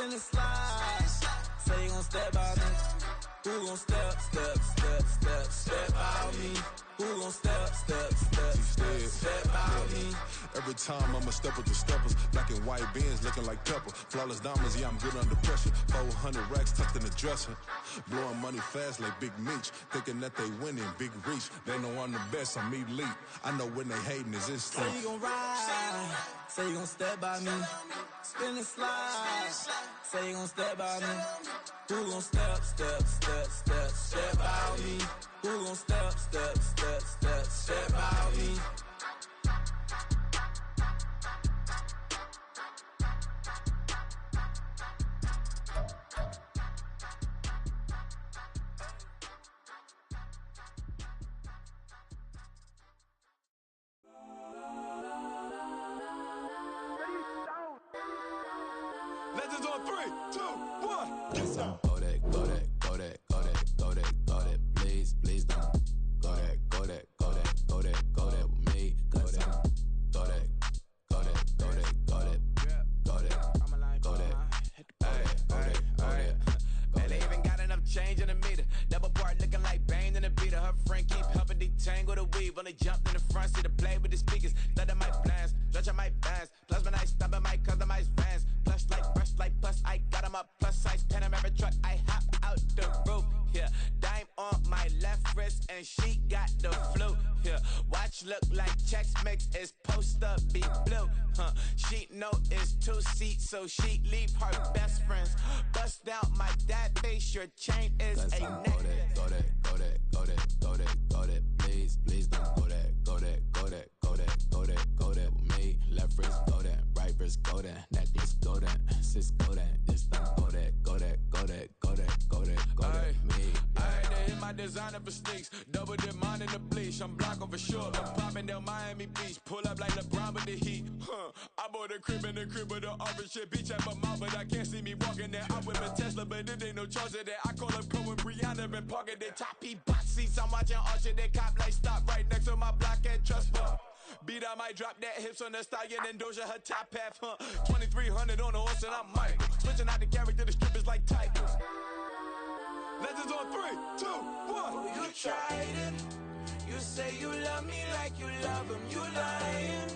spin and slide. Say you gon' step by me. Who gon' step by me? Who gon' step by me? Every time I'ma step with the steppers. Black and white beans looking like pepper. Flawless diamonds, yeah, I'm good under pressure. 400 racks tucked in the dresser. Blowing money fast like Big Meech. Thinking that they winning, big reach. They know I'm the best, I'm elite. I know when they hating is instinct. Say you gon' ride, say you gon' step by me. Spin and slide, say you gon' step by me. Who gon' step by me? Who gon' step by me? Legends on 3, 2, 1. Yes, I'm go that, please, please don't. Go that with me. Go that. And they even got enough change in the meter. Double part looking like Bane in the beater. Her friend keep helping detangle the weave. Only jumped in the front seat to play with the speakers. Thought I might blast, stretch I might pass. Plus when I stop I might customize fans. Plush like brush like plus I got them up plus size Panamera truck. I hop out the roof. Yeah, dime on my left wrist and she got the flu. Yeah, watch look like Chex Mix is post up be blue. She know it's 2 seats so she leave her best friends. Bust out my dad face. Your chain is a neck. Go that, please, please don't go that with me. Left wrist go that, right wrist go that, necklace go that, sis go that, this don't go that me. I had to hit my designer for sneaks, double dip mine in the bleach. I'm blocking for sure, I'm popping down Miami Beach, pull up like LeBron with the heat. I bought a crib in the crib with the orange shit, beach at my mouth, but I can't see me walking there. I with a Tesla, but it ain't no charge of that. I call up Cohen, Brianna, and parking the top box seats. I'm watching Archer, they cop like stop right next to my block and trust fund. Beat I might drop that hips on the stallion and Doja her top half, 2300 on the horse and I'm Mike. Switching out the character, the strippers like tigers. Legends on 3, 2, 1. You tried it. You say you love me like you love him. You lying.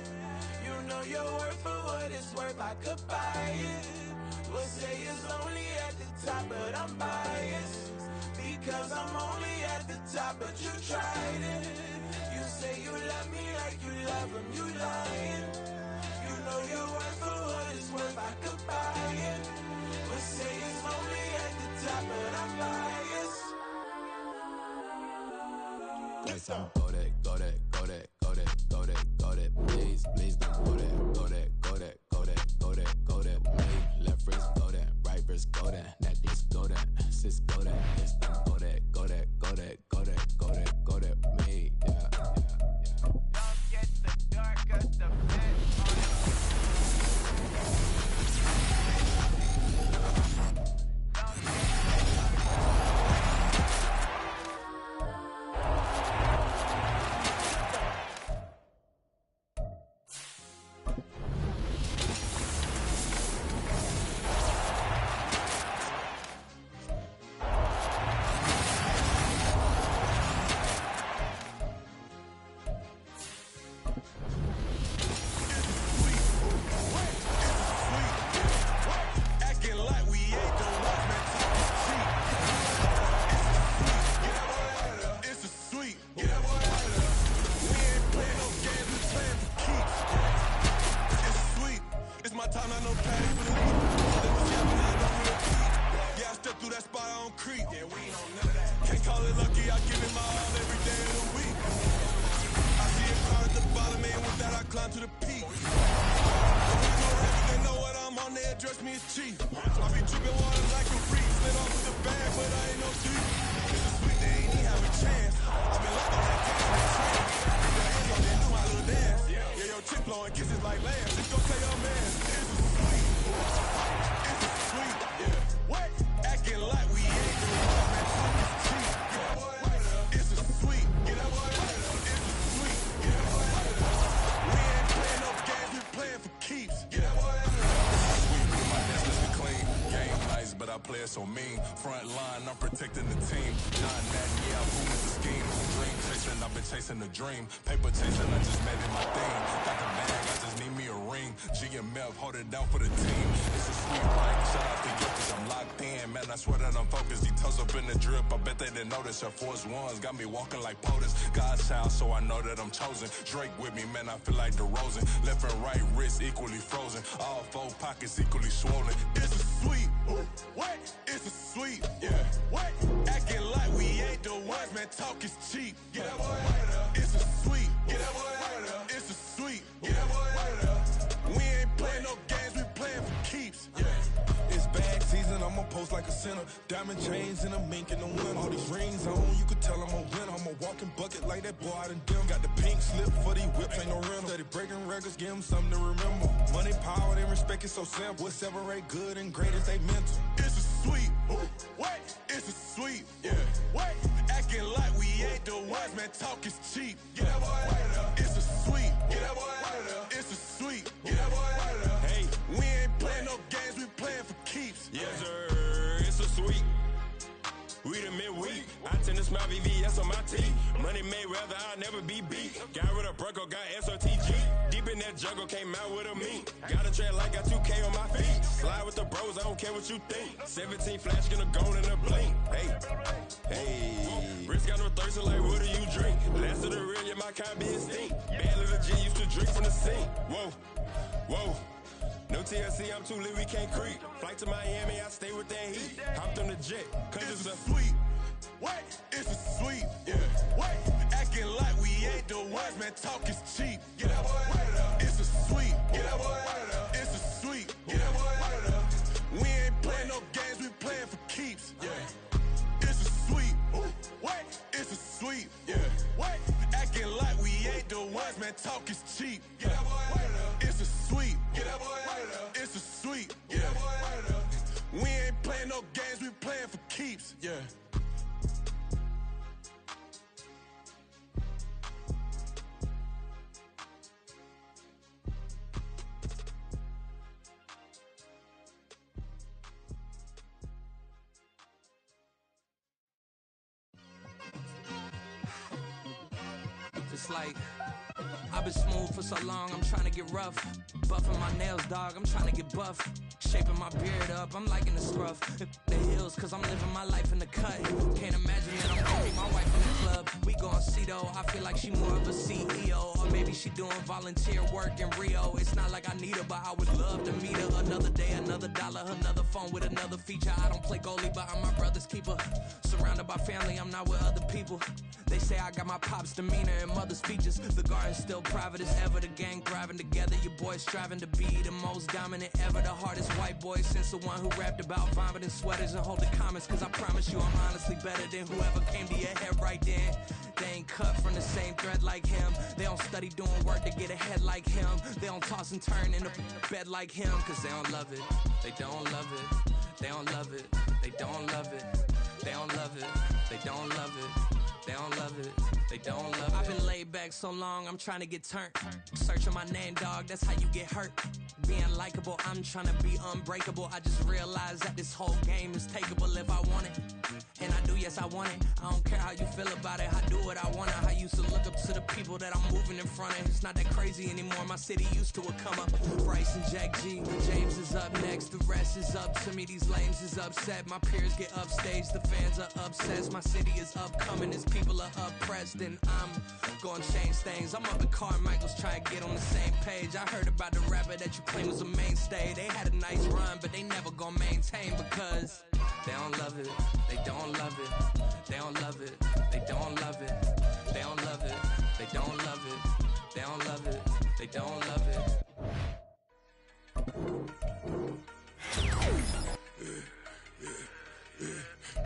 You know your worth for what it's worth. I could buy it. We'll say it's only at the top, but I'm biased because I'm only at the top. But you tried it. You say you love me like you love him. You lying. You know your worth for what it's worth. I could buy it. We'll say it's only at the top, but I'm biased. Yes, I'm go that, please, please don't go that with me. Left wrist go that, right wrist go that, necklace go that, sis go that, this don't go that with me. Yeah. Don't get the darker, the bed Game player so mean. Front line, I'm protecting the team. John Madden, yeah, I'm moving the scheme. Dream chasing, I've been chasing the dream. Paper chasing, I just made it my thing. Got the bag, I just need me a ring. GMF, hold it down for the team. It's a sweet life, shout out to you, cause I'm locked in. Man, I swear that I'm focused. These toes up in the drip, I bet they didn't notice. Air Force Ones got me walking like POTUS. God's child, so I know that I'm chosen. Drake with me, man, I feel like DeRozan. Left and right wrist equally frozen. All four pockets equally swollen. It's a sweet, what? It's a sweet, yeah. What? Acting like we ain't the ones, man, talk is cheap. Get that boy out of there. It's a sweet, get that boy out of there. It's a sweet, get that boy out of there. We ain't playing no games, we playing for keeps, yeah. It's bag season, I'ma post like a sinner. Diamond chains and a mink in the wind. All these rings on, you could tell I'm a winner. I'm a walking bucket like that boy out in dim. Got the pink slip for these whips, ain't no rental. Steady breaking records, give them something to remember. Money, power, and respect is so simple. What separate good and great is they mental. It's a sweet, what? It's a sweet, yeah. What? Acting like we ain't the ones, man, talk is cheap. Get that boy out of there. It's a sweet, get that boy out of there. It's a sweet, get that boy out of there. Hey, we ain't playing no games, we playing for keeps. Yes, sir, it's a sweet. We the midweek. I tend to smile VVS on my teeth. Money made rather I'll never be beat. Got rid of Bronco, got SOTG. Deep in that jungle, came out with a meat. Got a trail like got 2K on my feet. Slide with the bros, I don't care what you think. 17 flash, gonna go in a blink. Hey. Wrist got no thirst, like what do you drink? Last of the real, yeah, my kind be instinct. Bad little G used to drink from the sink. Whoa. No TLC, I'm too lit, we can't creep. Flight to Miami, I stay with that heat. Hopped on the jet, cause it's a sweet. What? It's a sweet, yeah. What? Acting like we ain't the ones, man, talk is cheap. Get that boy out of there. It's a sweet, get that boy out of there. It's a sweet, get that boy out of there. We ain't playing no games, we playing for keeps, yeah. It's a sweet, what? It's a sweet, yeah. What? Acting like we ain't the ones, man, talk is cheap. Get that boy out of there. It's a sweet, get that boy out of there. It's a sweet, get that boy out of there. We ain't playing no games, we playing for keeps, yeah. It's like, I've been smooth for so long, I'm trying to get rough. Buffing my nails, dog, I'm trying to get buff. Shaping my beard up, I'm liking the scruff. The hills, cause I'm living my life in the cut. Can't imagine that I'm gonna meet my wife in the club. We gon' see though, I feel like she more of a CEO. Or maybe she doing volunteer work in Rio. It's not like I need her, but I would love to meet her. Another day, another dollar, another phone with another feature. I don't play goalie, but I'm my brother's keeper. Surrounded by family, I'm not with other people. They say I got my pop's demeanor and mother's features. The garden's still private as ever. The gang thriving together. Your boys striving to be the most dominant ever. The hardest white boy since the one who rapped about vomiting sweaters and holding comments. Cause I promise you I'm honestly better than whoever came to your head right then. They ain't cut from the same thread like him. They don't study doing work to get ahead like him. They don't toss and turn in the bed like him. Cause they don't love it. They don't love it. They don't love it. They don't love it. They don't love it. They don't love it. They don't love it, they don't love it. I've been laid back so long, I'm trying to get turned. Searching my name, dog, that's how you get hurt. Being likable, I'm trying to be unbreakable. I just realized that this whole game is takeable if I want it. And I do, yes, I want it. I don't care how you feel about it, I do what I want it. I used to look up to the people that I'm moving in front of. It's not that crazy anymore, my city used to a come up. Bryce and Jack G, James is up next. The rest is up to me, these lames is upset. My peers get upstage, the fans are obsessed. My city is upcoming, it's people are oppressed, and I'm gonna change things. I'm up at Carmichael's trying to get on the same page. I heard about the rapper that you claim was a mainstay. They had a nice run, but they never gonna maintain because they don't love it. They don't love it. They don't love it. They don't love it. They don't love it. They don't love it. They don't love it. They don't love it.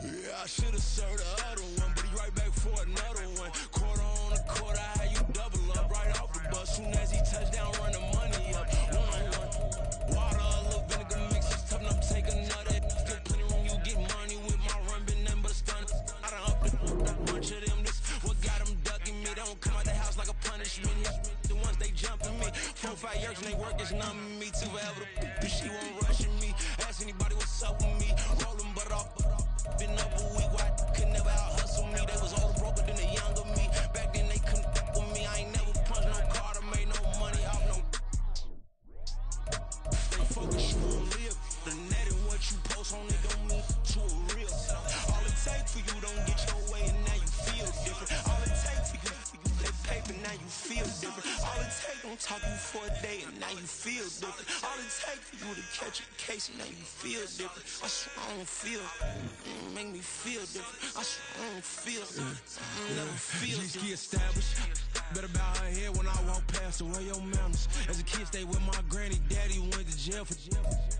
Yeah, I should've served the other one, but he right back for another one. Quarter on a quarter, how you double up right off the bus. Soon as he touch down, run the money up. One-on-one. Water, a little vinegar mix, it's tough enough to take another. Still plenty room, you get money with my run, been nothing but a stun. I done up a bunch of them, this what got them ducking me. They don't come out the house like a punishment. The ones they jumping me. 4-5 years and they work is numbing me. Too forever, she won't rushing me. Ask anybody what's up with me. Roll them don't talk you for a day and now you feel different. All it takes for you to catch a case and now you feel different. I swear I don't feel, make me feel different. I swear I don't feel, never feel different. G-ski established. Better bow her head when I walk past her. Where your manners? As a kid, stayed with my granny. Daddy went to jail for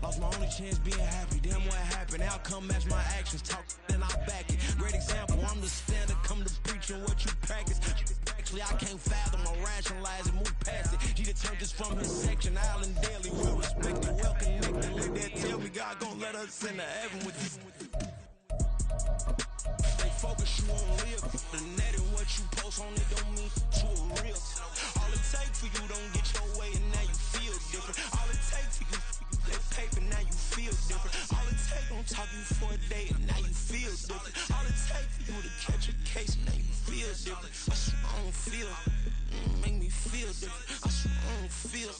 lost my only chance being happy. Damn, what happened? Outcome match my actions. Talk, then I back it. Great example. I'm the standard. Come to preaching what you practice. Actually, I can't fathom or rationalize and move past it. He determined this from his section. Island daily, well respected, well connected. Let that tell me God gon' let us into heaven with you. Stay focused, you won't live. The net and what you post on it don't mean you are real. All it takes for you don't get your way and now you feel different. All it takes for you that paper, now you feel different. All it takes don't talk you for a day and now you feel different. All it takes for you to catch a case and now you feel different. I swear I don't feel, make me feel different. I swear I don't feel,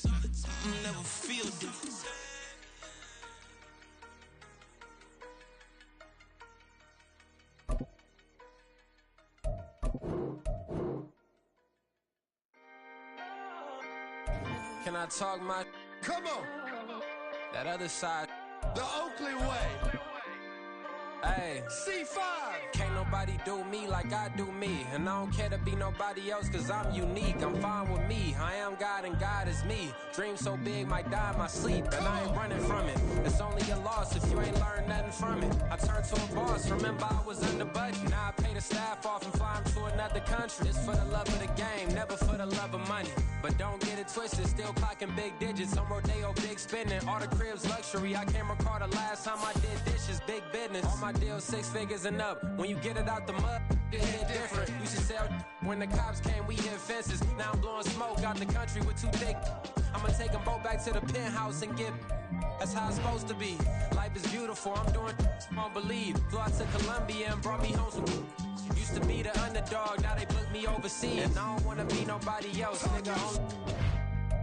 never feel different. Can I talk my? Come on, That other side. the Oakley way. Hey, C5. can't nobody do me like I do me. And I don't care to be nobody else cause I'm unique. I'm fine with me, I am God and God is me. Dream so big might die in my sleep, and I ain't running from it. It's only a loss if you ain't learned nothing from it. I turned to a boss, remember I was under budget. Now I pay the staff off and fly them to another country. It's for the love of the game, never for the love of money. But don't get it twisted, still clocking big digits. On Rodeo, big spending, all the cribs luxury. I can't recall the last time I did dishes, big business. All my deals 6 figures and up. When you get it out the mud, it hit different. Used to sell when the cops came, we hit fences. Now I'm blowing smoke out the country with 2 thick. I'ma take them both back to the penthouse and get. That's how it's supposed to be. Life is beautiful, I'm doing won't believe. Flew out to Colombia and brought me home some. Used to be the underdog, now they book me overseas. And I don't wanna be nobody else, nigga.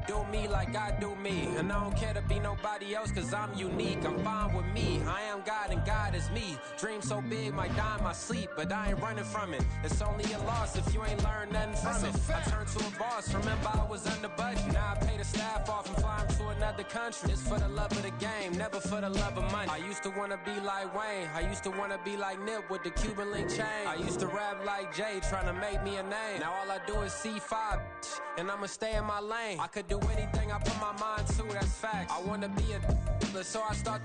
Do me like I do me. And I don't care to be nobody else cause I'm unique. I'm fine with me, I am God and God is me. Dream so big might die in my sleep, but I ain't running from it. It's only a loss if you ain't learned nothing from it. I turned to a boss, remember I was under budget. Now I pay the staff off and fly them to another country. It's for the love of the game, never for the love of money. I used to wanna be like Wayne, I used to wanna be like Nip with the Cuban link chain. I used to rap like Jay, trying to make me a name. Now all I do is C5, and I'ma stay in my lane. I could do anything I put my mind to, that's facts. I wanna be a so I start.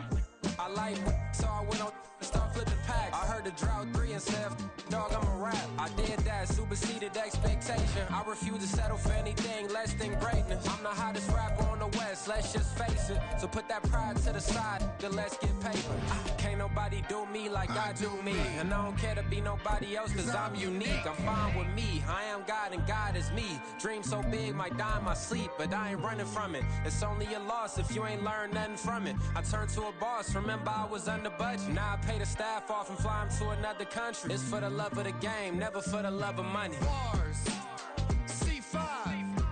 I like so I went on start flipping packs. I heard the drought 3 and said, dog, I'm a rap. I did that, superseded expectation. I refuse to settle for anything less than greatness. I'm the hottest rapper on the West, let's just face it. So put that pride to the side, then let's get paper. Can't nobody do me like I do me. And I don't care to be nobody else cause I'm unique. I'm fine with me, I am God and God is me. Dream so big might die in my sleep, but I ain't running from it. It's only a loss if you ain't learned nothing from it. I turned to a boss, remember I was under budget. Now I pay the staff off and fly them to another country. It's for the love of the game, never for the love of money. Bars. C5.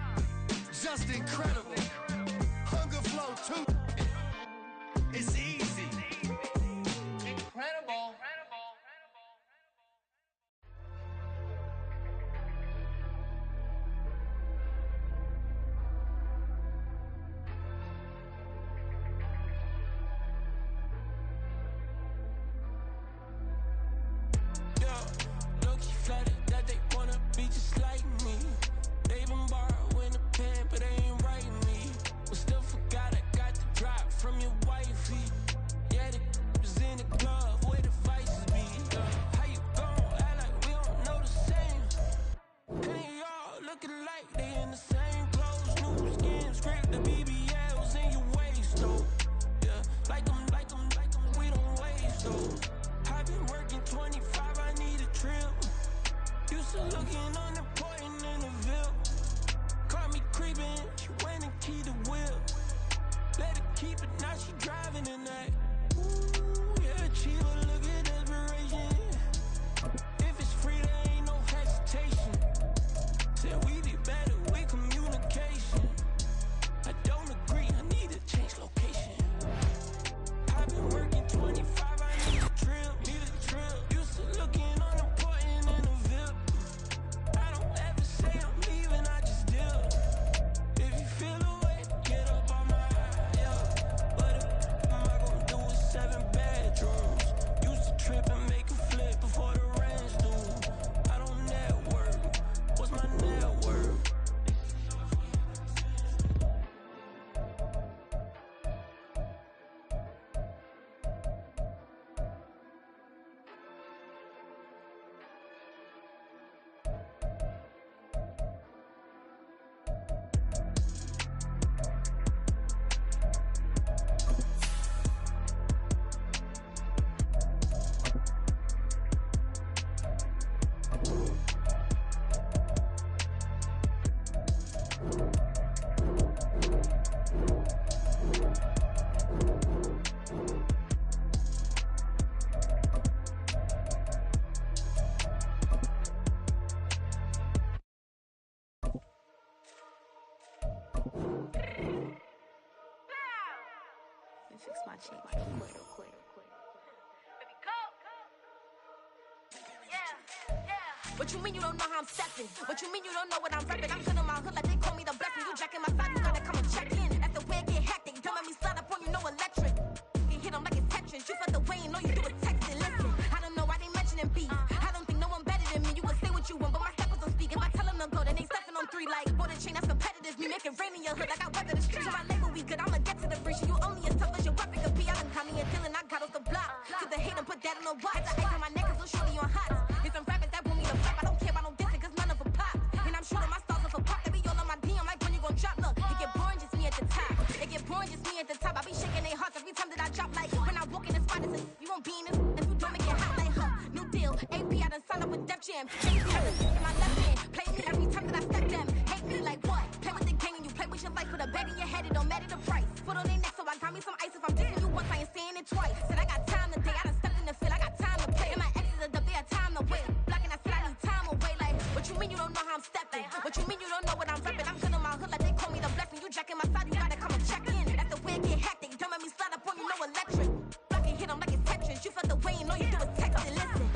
Just incredible. Hunger Flow 2. It's easy. Incredible. Flooded that they wanna be just like me. They been borrowing a pen, but they ain't writing me. But still forgot I got the drop from your wifey. Yeah, the was in the club where the vices be. How you gon' act like we don't know the same? And y'all looking like they in the same clothes, new skin, script the BBLs in your waist, though. Yeah, like them, we don't waste, though. I've been working 25, I need a trip. Used to looking unimportant in the Ville. Caught me creeping, she went and keyed the wheel. Let her keep it, now she driving in that. Ooh, yeah, Chiva, look at desperation. If it's free, there ain't no hesitation. Said we be better with communication. I don't agree, I need to change location. I've been working 25, I need a trip, Used to looking unimportant in the Ville. I don't ever say I'm leaving, I just dip. If you my cheek real quick. What you mean you don't know how I'm stepping? What you mean you don't know what I'm repping? I'm good on my hood like they call me the blessing. You jacking my side, you gotta come and check in. That's the way it get hectic. Don't let me slide up on you, no electric. You hit them like it's Tetris. You felt the way and all you do is text it. Listen, I don't know why they mentioning beef. I don't think no one better than me. You can say what you want, but my steppers don't speak. If I tell them to go, then they stepping on 3 like border chain. That's competitive. Me make it rain in your hood like I weather the streets. So my label we good. I'ma get to the breach. You only as tough as your weapon could be. I done Connie and Dylan. I got off the block. To the hate and put that on the watch. The ice on my neck is so shorty on hot. Get some rappers that want me to rap. I don't care about no dissing, cause none of them pop. And I'm shooting my stars off a pop. They be all on my DM like when you gon' drop. Look, it get boring, just me at the top. It get boring, just me at the top. I be shaking their hearts every time that I drop. Like when I walk in the spot, it's you won't be in this. If you don't make it hot like new deal. AP, I done signed up with Def Jam. Change me in my left hand. Play me every time that I step them. Hate me like what? Play with the gang and you play with your life. Put a bag in your head, it don't matter the price. Put on their neck, so I got me some ice. If I'm dissing you once, I ain't saying it twice. Said I got time today, I done stepped in the field. I got time to play. And my exes are up, they had time to wait. Blocking, I said I need time away. Like, what you mean you don't know how I'm stepping? What you mean you don't know what I'm repping? I'm good on my hood like they call me the blessing. You jacking my side, you gotta come and check in. That's the way it get hectic. Don't let me slide up on you, no electric. Blocking, hit them like it's Tetris. You felt the way and all you do is text it. Listen.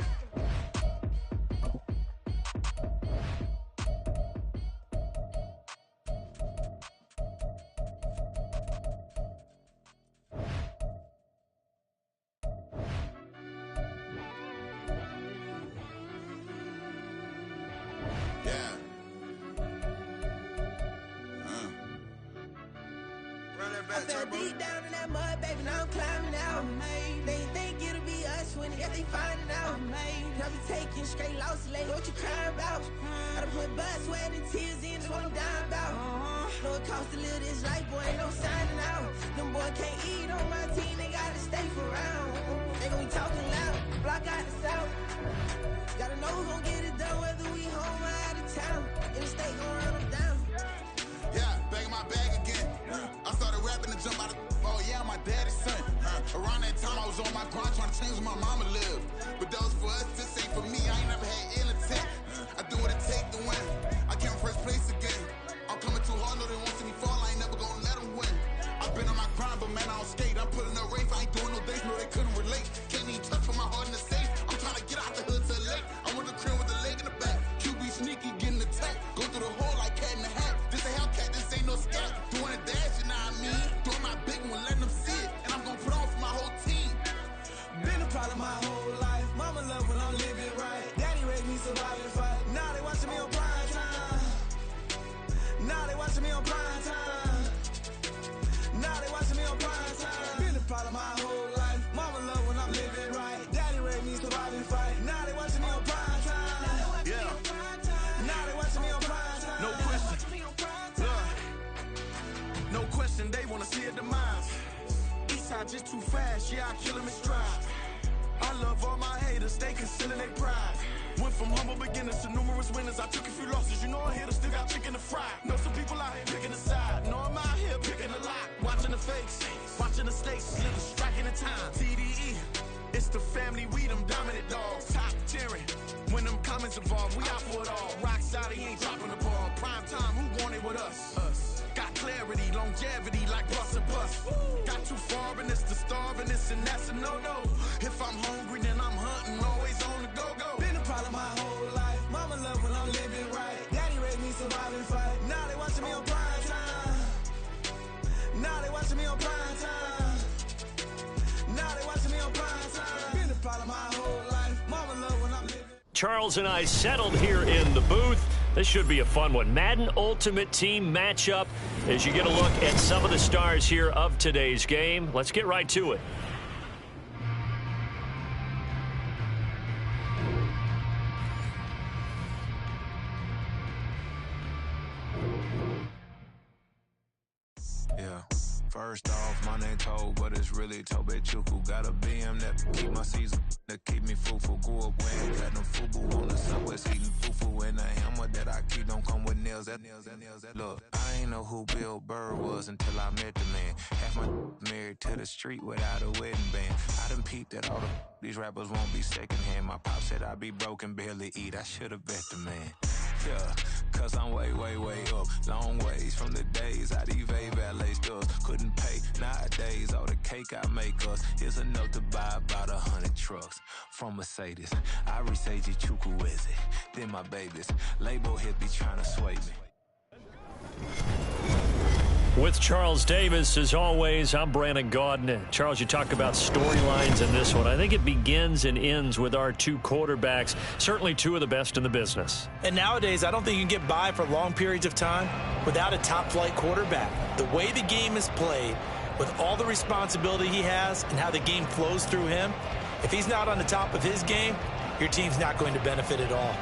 I fell deep down in that mud, baby, now I'm climbing out. They think it'll be us when they finding out. I be taking straight losses, lady, what you crying about? I done put blood, sweat, and tears in, that's what I'm dying about. Know it costs to live this life, boy, ain't no signing out. Them boy can't eat on my team, they gotta stay for round. They gon' be talking loud, block out the south. Gotta know who gon' get it done, whether we home or out of town. In the state gon' run them down. Yeah, back in my bag again. I started rapping to jump out of oh yeah, my daddy's son. Around that time I was on my grind trying to change where my mama lived. But that was for us, this ain't for me. I ain't never had ill intent. I do what it take to win. I came first place again. I'm coming too hard, no they won't see me fall. I ain't never gonna let them win. I've been on my grind, but man I don't skate. I'm putting up race, I ain't doing no days, no they couldn't relate. Can't even touch for my heart in the safe. I'm trying to get out the hood to the lake. I want the crib with the leg in the back. QB sneaky, getting attacked. Go through the hole like cat in the hat. This a Hellcat, this ain't no scat. Doing a dash, you know what I mean? Doing my big one, letting them see it. And I'm gonna put on for my whole team. Been a problem my whole life. Mama love when I'm living right. Daddy raised me survive and fight. Now they watching me on prime time. Now they watching me on prime time. Now they watching me on prime time. Been a problem my whole life. Mama love when I'm living right. Daddy raised me survive and fight. Now they watching me on prime time. Yeah. Now they watching me on prime time. No question. No question, they wanna see a demise. Eastside just too fast, yeah, I kill them in stride. I love all my haters, they concealing their pride. Went from humble beginners to numerous winners. I took a few losses, you know I hit her, still got chicken to fry. Know some people out here picking a side. Know I'm out here picking a lot. Watching the fakes, watching the stakes, living, striking the time. TDE, it's the family, we them dominant dogs. Top tiering, when them comments involved, we out for it all. Rock side, he ain't dropping the ball. Prime time, who want it with us? Got clarity, longevity, like bus and bus. Got too far and it's the starving, this and that's a no-no. If I'm hungry, then I'm hunting, always on the go-go. Been a problem my whole life. Mama love when I'm living right. Daddy raised me survive and fight. Now they watching me on prime time. Now they watching me on prime time. Now they watching me on prime time. Been a problem my whole life. Mama love when I'm living. Charles and I settled here in the booth. This should be a fun one. Madden Ultimate Team matchup as you get a look at some of the stars here of today's game. Let's get right to it. Yeah. First off, my name Toad, but it's really Tobe Chuku. Got a BM that keep my season, that keep me fruitful. Grew up wearing platinum FUBU on the Southwest, eating fufu. And the hammer that I keep don't come with nails. Look, I ain't know who Bill Burr was until I met the man. Half my married to the street without a wedding band. I done peeped that all these rappers won't be secondhand. My pop said I'd be broke and barely eat. I should've bet the man. Yeah, cause I'm way, way, way up. Long ways from the day days, I evade valet stores. Couldn't pay nowadays, all the cake I make us. Here's a note to buy about 100 trucks from Mercedes. I resage Chukwueze, then my babies. Label here be trying to sway me. With Charles Davis, as always, I'm Brandon Gaudin. Charles, you talk about storylines in this one. I think it begins and ends with our two quarterbacks, certainly two of the best in the business. And nowadays, I don't think you can get by for long periods of time without a top-flight quarterback. The way the game is played, with all the responsibility he has and how the game flows through him, if he's not on the top of his game, your team's not going to benefit at all.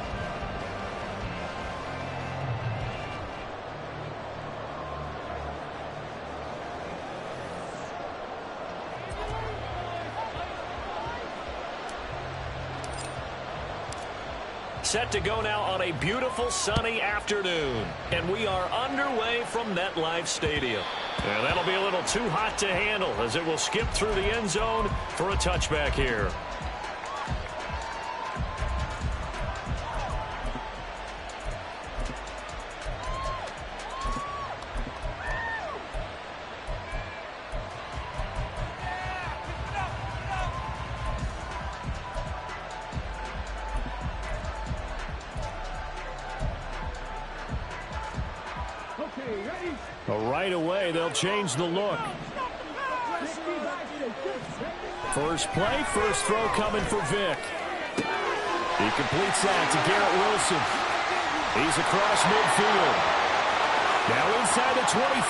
Set to go now on a beautiful sunny afternoon. And we are underway from MetLife Stadium. And that'll be a little too hot to handle as it will skip through the end zone for a touchback here. Right away, they'll change the look. First play, first throw coming for Vick. He completes that to Garrett Wilson. He's across midfield. Now inside the 25.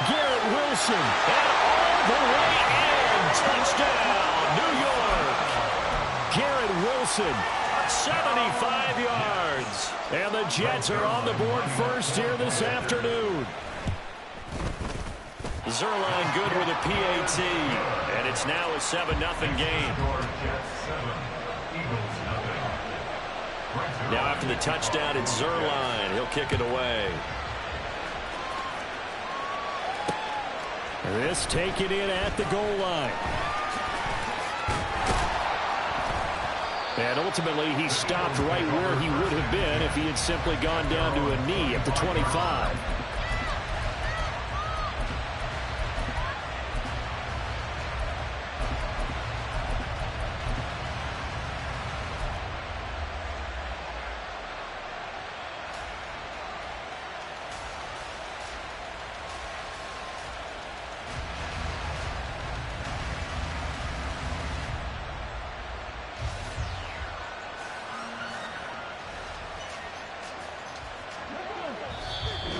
Garrett Wilson. And all the way in. Touchdown, New York. Garrett Wilson. 75 yards. And the Jets are on the board first here this afternoon. Zuerlein good with a PAT. And it's now a 7-0 game. Now after the touchdown, it's Zuerlein. He'll kick it away. This taken in at the goal line. And ultimately, he stopped right where he would have been if he had simply gone down to a knee at the 25.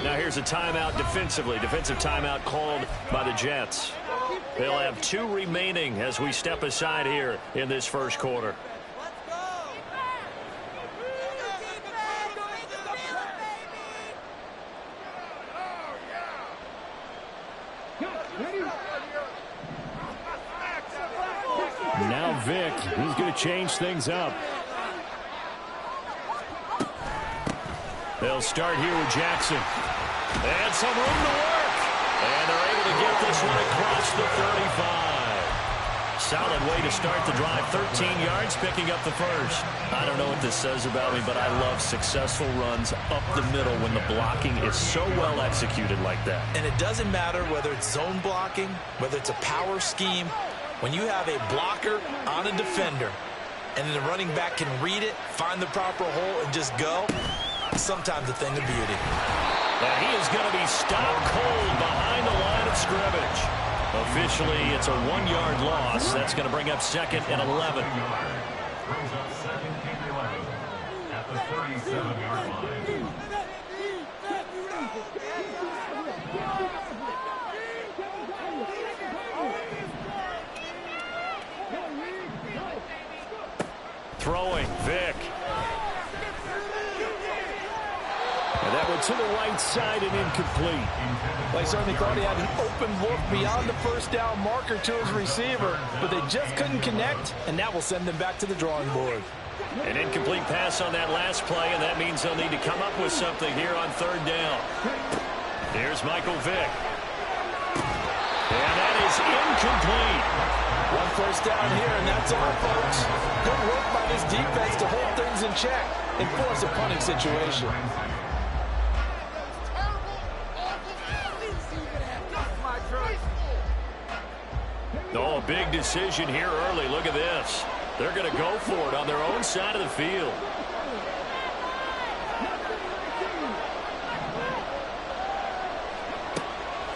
Now here's a timeout defensively. Defensive timeout called by the Jets. They'll have 2 remaining as we step aside here in this first quarter. Now Vick, he's going to change things up. They'll start here with Jackson. And some room to work. And they're able to get this one across the 35. Solid way to start the drive. 13 yards, picking up the first. I don't know what this says about me, but I love successful runs up the middle when the blocking is so well executed like that. And it doesn't matter whether it's zone blocking, whether it's a power scheme. When you have a blocker on a defender, and then the running back can read it, find the proper hole, and just go, sometimes a thing of beauty. And he is going to be stopped cold behind the line of scrimmage. Officially, it's a 1-yard loss. That's going to bring up 2nd and 11. Brings up 2nd and 11 at the 37-yard line. Throwing, Vick. And that went to the right side and incomplete. Well, he certainly thought he had an open look beyond the first down marker to his receiver, but they just couldn't connect, and that will send them back to the drawing board. An incomplete pass on that last play, and that means they'll need to come up with something here on 3rd down. Here's Michael Vick. And that is incomplete. 1 first down here, and that's all, folks. Good work by this defense to hold things in check and force a punting situation. Oh, a big decision here early. Look at this. They're going to go for it on their own side of the field.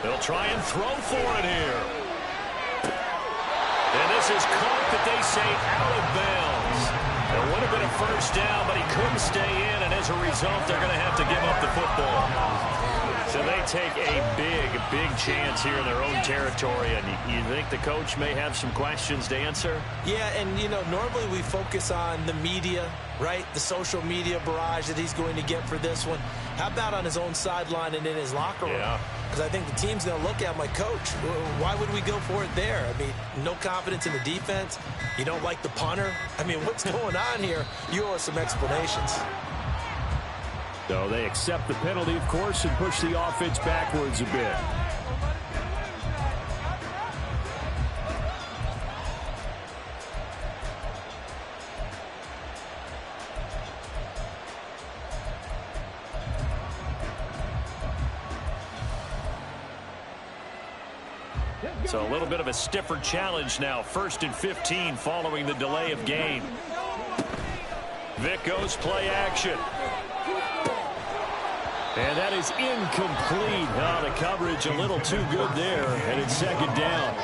They'll try and throw for it here. And this is caught that they say out of bounds. It would have been a first down, but he couldn't stay in, and as a result, they're going to have to give up the football. So they take a big chance here in their own territory, and you think the coach may have some questions to answer? Yeah, and, normally we focus on the media, right? The social media barrage that he's going to get for this one. How about on his own sideline and in his locker room? Yeah. Because I think the team's going to look at him like, Coach, why would we go for it there? I mean, no confidence in the defense. You don't like the punter. I mean, what's going on here? You owe us some explanations. So they accept the penalty, of course, and push the offense backwards a bit. So a little bit of a stiffer challenge now. 1st and 15 following the delay of game. Vic goes play action. And that is incomplete. Oh, the coverage a little too good there. And it's 2nd down.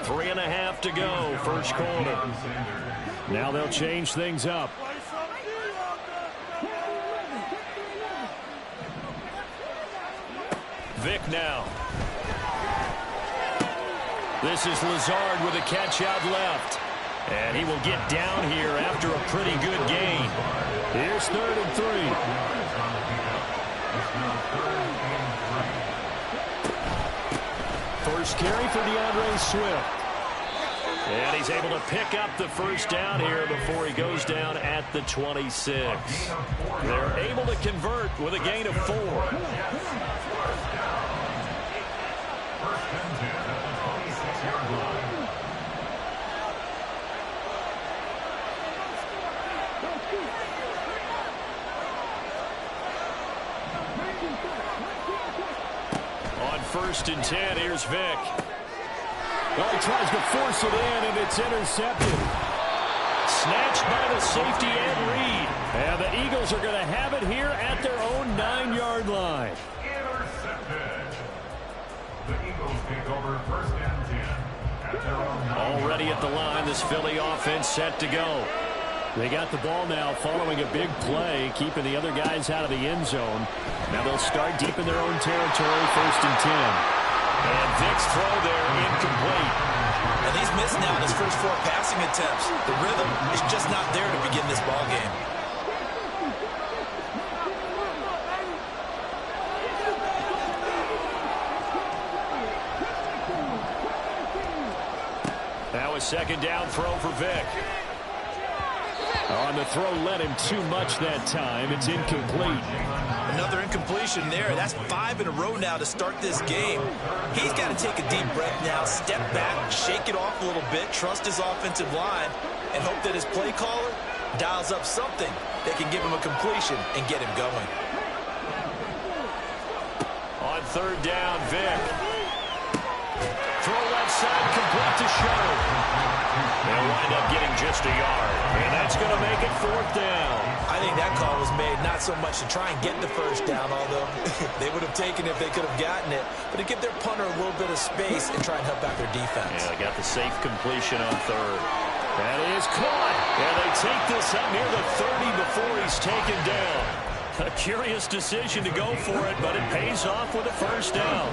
3.5 to go, first quarter. Now they'll change things up. Vic now. This is Lazard with a catch out left. And he will get down here after a pretty good gain. Here's 3rd and 3. First carry for DeAndre Swift. And he's able to pick up the first down here before he goes down at the 26. They're able to convert with a gain of 4. On 1st and 10, here's Vic. Well, he tries to force it in, and it's intercepted. Snatched by the safety Ed Reed. And the Eagles are going to have it here at their own 9-yard line. Intercepted. The Eagles take over 1st and 10 at their own 9-yard line. Already at the line, this Philly offense set to go. They got the ball now following a big play, keeping the other guys out of the end zone. Now they'll start deep in their own territory, 1st and 10. And Vic's throw there, incomplete. And he's missed now his first 4 passing attempts. The rhythm is just not there to begin this ball game. That was 2nd down throw for Vic. On the throw led him too much that time. It's incomplete. Another incompletion there. That's 5 in a row now to start this game. He's got to take a deep breath now, step back, shake it off a little bit, trust his offensive line, and hope that his play caller dials up something that can give him a completion and get him going. On 3rd down, Vic. Throw left side, complete to Show. They'll wind up getting just a yard. And that's going to make it 4th down. I think that call was made not so much to try and get the first down, although they would have taken it if they could have gotten it, but to give their punter a little bit of space and try and help out their defense. Yeah, they got the safe completion on 3rd. That is caught. And they take this up near the 30 before he's taken down. A curious decision to go for it, but it pays off with a first down.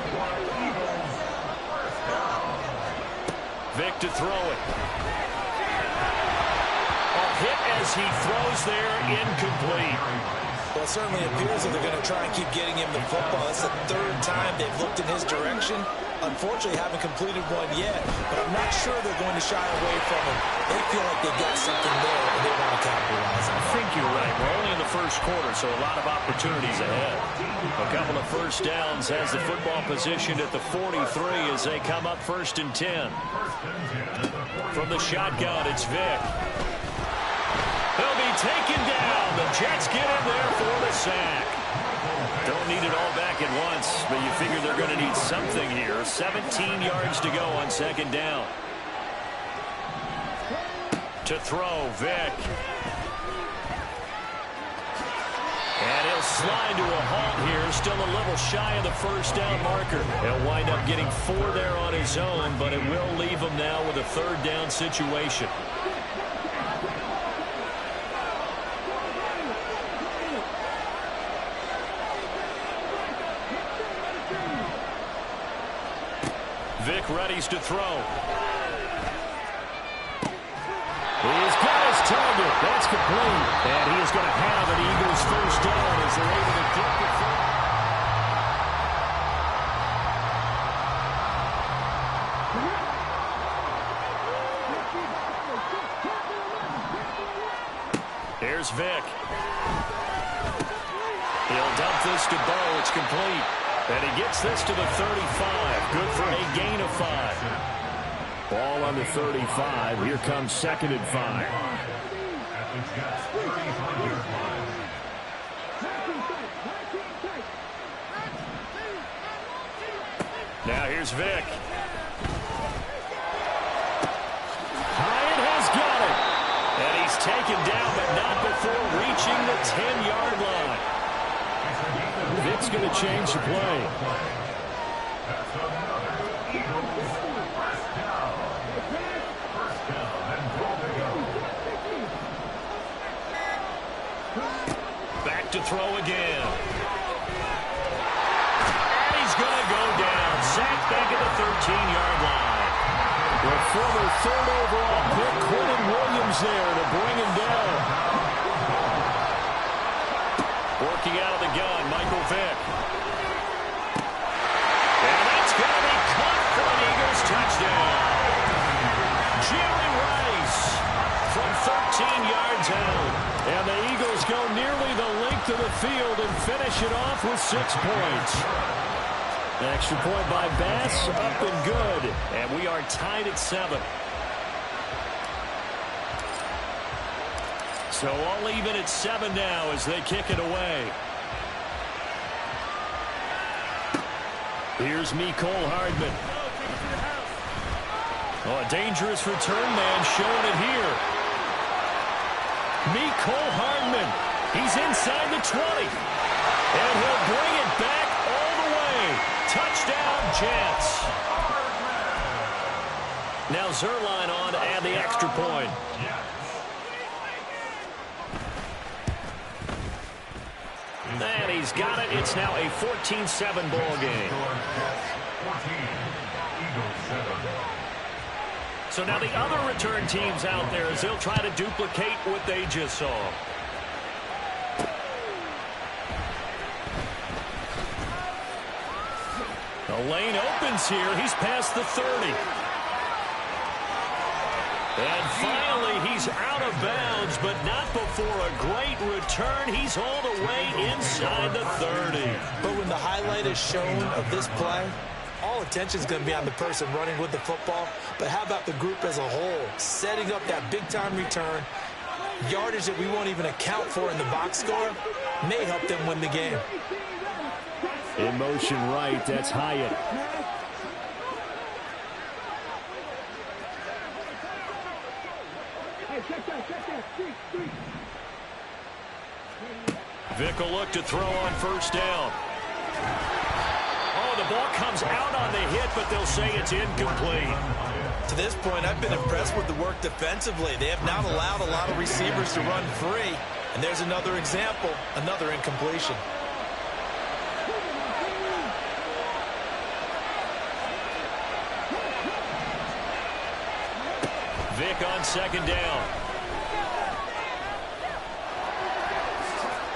Vic to throw it. A hit as he throws there, incomplete. Well, it certainly appears that they're going to try and keep getting him the football. That's the 3rd time they've looked in his direction. Unfortunately, haven't completed one yet, but I'm not sure they're going to shy away from him. They feel like they got something there, and they want to capitalize on it. I think you're right. We're only in the first quarter, so a lot of opportunities ahead. A couple of first downs has the football positioned at the 43 as they come up 1st and 10. From the shotgun, it's Vic. He'll be taken down. The Jets get in there for the sack. Don't need it all back at once, but you figure they're going to need something here. 17 yards to go on second down. To throw, Vick. And he'll slide to a halt here, still a little shy of the first down marker. He'll wind up getting 4 there on his own, but it will leave him now with a third down situation. Vick readies to throw. He's got his target. That's complete. And he is going to have an Eagles first down as they're able to get the field. Here's Vick. He'll dump this to Bo. It's complete. And he gets this to the 35. Good for a gain of 5. Ball on the 35. Here comes 2nd and 5. Now here's Vick. Hyatt has got it. And he's taken down, but not before reaching the 10-yard line. Vick's going to change the play. Back to throw again. And he's going to go down. Sacked back at the 13-yard line. The former 3rd overall pick, Quentin Williams there to bring him down. Working out of the gun, Michael Vick. And that's going to be caught for an Eagles touchdown. Jerry Rice from 13 yards out. And the Eagles go nearly the length of the field and finish it off with 6 points. An extra point by Bass, up and good. And we are tied at 7. So all even at 7 now as they kick it away. Here's Mecole Hardman. Oh, a dangerous return man showing it here. Mecole Hardman. He's inside the 20. And he'll bring it back all the way. Touchdown, Jets. Now Zuerlein on and the extra point. And he's got it. It's now a 14-7 ball game. So now the other return teams out there as they'll try to duplicate what they just saw. The lane opens here. He's past the 30. And finally, he's out of bounds, but not before a great return. He's all the way inside the 30. But when the highlight is shown of this play, all attention is going to be on the person running with the football. But how about the group as a whole? Setting up that big-time return, yardage that we won't even account for in the box score, may help them win the game. In motion right, that's Hyatt. Vick will look to throw on first down. Oh, the ball comes out on the hit, but they'll say it's incomplete. To this point, I've been impressed with the work defensively. They have not allowed a lot of receivers to run free. And there's another example, another incompletion. Vick on second down.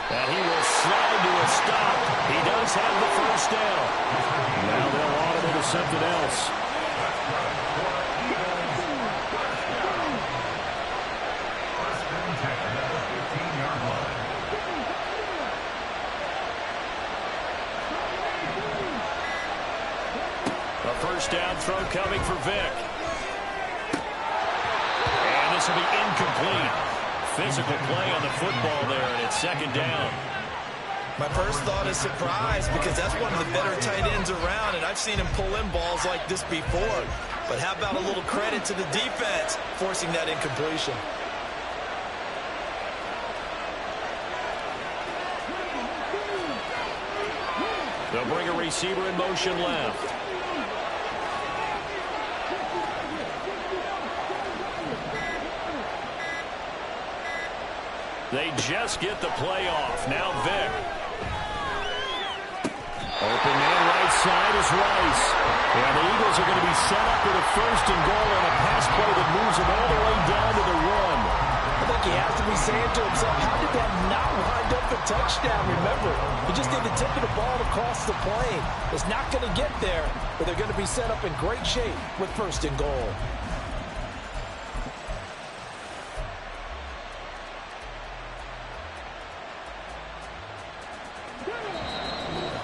And he will slide to a stop. He does have the first down. Now they'll audible to something else. A first down throw coming for Vick. And this will be incomplete. Physical play on the football there, and it's second down. My first thought is surprise because that's one of the better tight ends around, and I've seen him pull in balls like this before. But how about a little credit to the defense forcing that incompletion? They'll bring a receiver in motion left. They just get the play off. Now Vic. Open man right side is Rice. And the Eagles are going to be set up with a 1st and goal on a pass play that moves them all the way down to the run. I think he has to be saying to himself, how did that not wind up a touchdown? Remember, he just did the tip of the ball across the plane. It's not going to get there, but they're going to be set up in great shape with 1st and goal.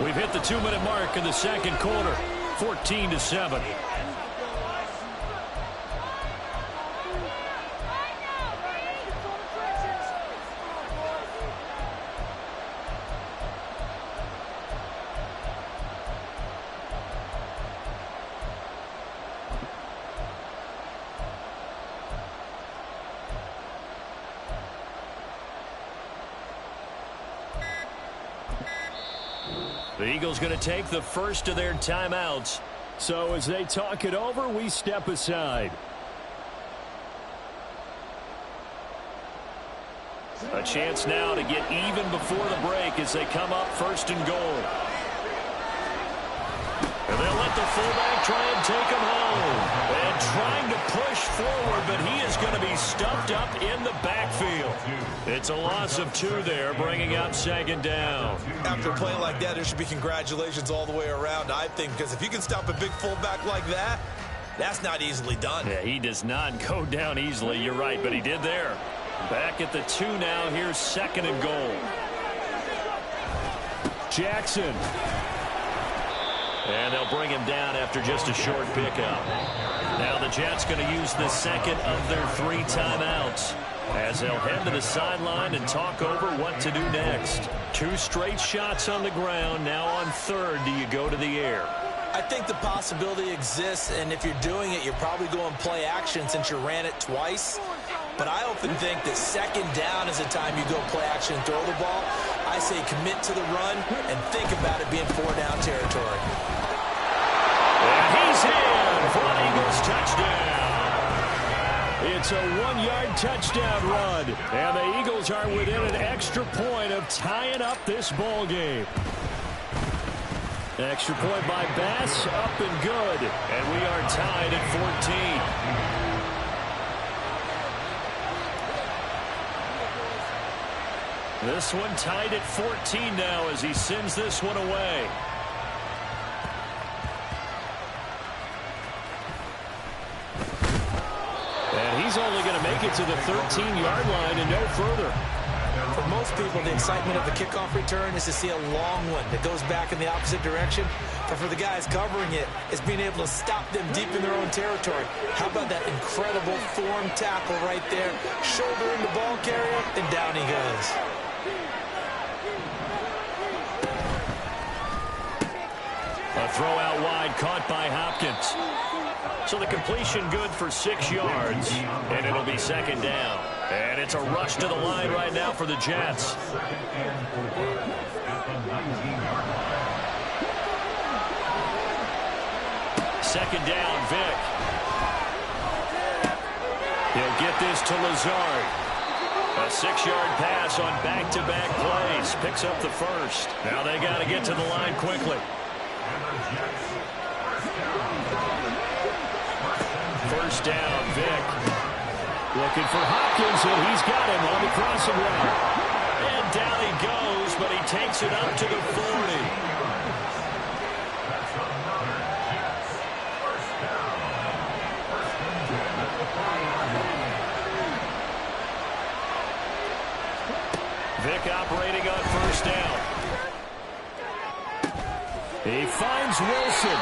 We've hit the 2-minute mark in the second quarter, 14-7. The Eagles going to take the first of their timeouts. So as they talk it over, we step aside. A chance now to get even before the break as they come up 1st and goal. And they'll let the fullback try and take him home. And trying to push forward, but he is going to be stuffed up in the backfield. It's a loss of 2 there, bringing up 2nd down. After a play like that, there should be congratulations all the way around, I think, because if you can stop a big fullback like that, that's not easily done. Yeah, he does not go down easily, you're right, but he did there. Back at the 2 now, here's 2nd and goal. Jackson. And they'll bring him down after just a short pickup. Now the Jets going to use the 2nd of their 3 timeouts as they'll head to the sideline and talk over what to do next. 2 straight shots on the ground. Now on 3rd, do you go to the air? I think the possibility exists, and if you're doing it, you're probably going play action since you ran it twice. But I often think that 2nd down is the time you go play action and throw the ball. I say commit to the run and think about it being 4-down territory. And he's in for an Eagles touchdown. It's a 1-yard touchdown run, and the Eagles are within an extra point of tying up this ball game. Extra point by Bass, up and good, and we are tied at 14. This one tied at 14 now as he sends this one away. And he's only going to make it to the 13-yard line and no further. For most people, the excitement of the kickoff return is to see a long one that goes back in the opposite direction. But for the guys covering it, it's being able to stop them deep in their own territory. How about that incredible form tackle right there? Shouldering the ball carrier, and down he goes. A throw out wide caught by Hopkins. So the completion good for 6 yards, and it'll be 2nd down. And it's a rush to the line right now for the Jets. 2nd down, Vic. He'll get this to Lazard. A 6-yard pass on back-to-back plays. Picks up the first. Now they got to get to the line quickly. First down, Vic. Looking for Hopkins, and he's got him on the crossing route. And down he goes, but he takes it up to the 40. Vic operating on 1st down. He finds Wilson.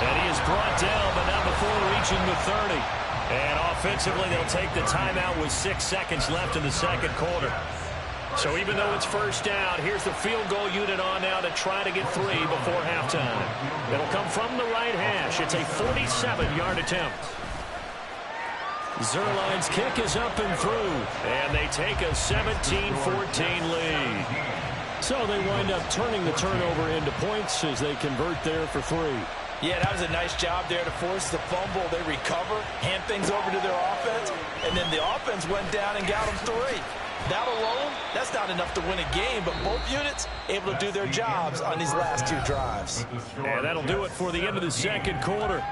And he is brought down, but not before reaching the 30. And offensively, they'll take the timeout with 6 seconds left in the second quarter. So even though it's first down, here's the field goal unit on now to try to get 3 before halftime. It'll come from the right hash. It's a 47-yard attempt. Zuerlein's kick is up and through, and they take a 17-14 lead. So they wind up turning the turnover into points as they convert there for 3. Yeah, that was a nice job there to force the fumble. They recover, hand things over to their offense, and then the offense went down and got them 3. That alone, that's not enough to win a game, but both units able to do their jobs on these last 2 drives. And that'll do it for the end of the second quarter.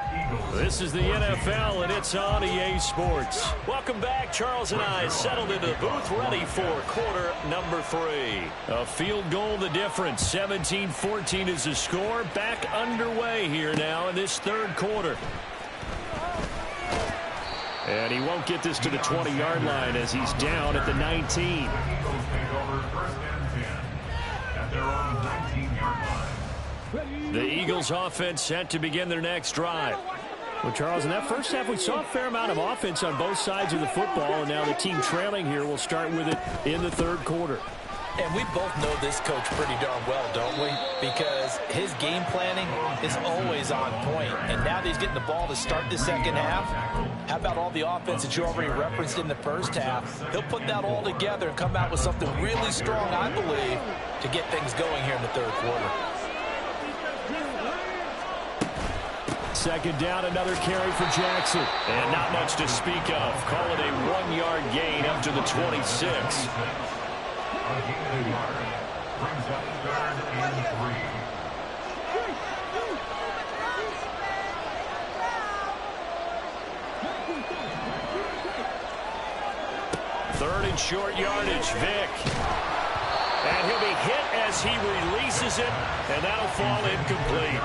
This is the NFL, and it's on EA Sports. Welcome back. Charles and I settled into the booth, ready for quarter number 3. A field goal the difference. 17-14 is the score. Back underway here now in this third quarter. And he won't get this to the 20-yard line as he's down at the 19. The Eagles take over first and 10 at their own 19-yard line. The Eagles offense set to begin their next drive. Well, Charles, in that first half, we saw a fair amount of offense on both sides of the football, and now the team trailing here will start with it in the third quarter. And we both know this coach pretty darn well, don't we? Because his game planning is always on point. And now that he's getting the ball to start the second half, how about all the offense that you already referenced in the first half? He'll put that all together and come out with something really strong, I believe, to get things going here in the third quarter. Second down, another carry for Jackson. And not much to speak of. Call it a 1-yard gain up to the 26. Brings up third and 3. Third and short yardage, Vick. And he'll be hit as he releases it, and that'll fall incomplete.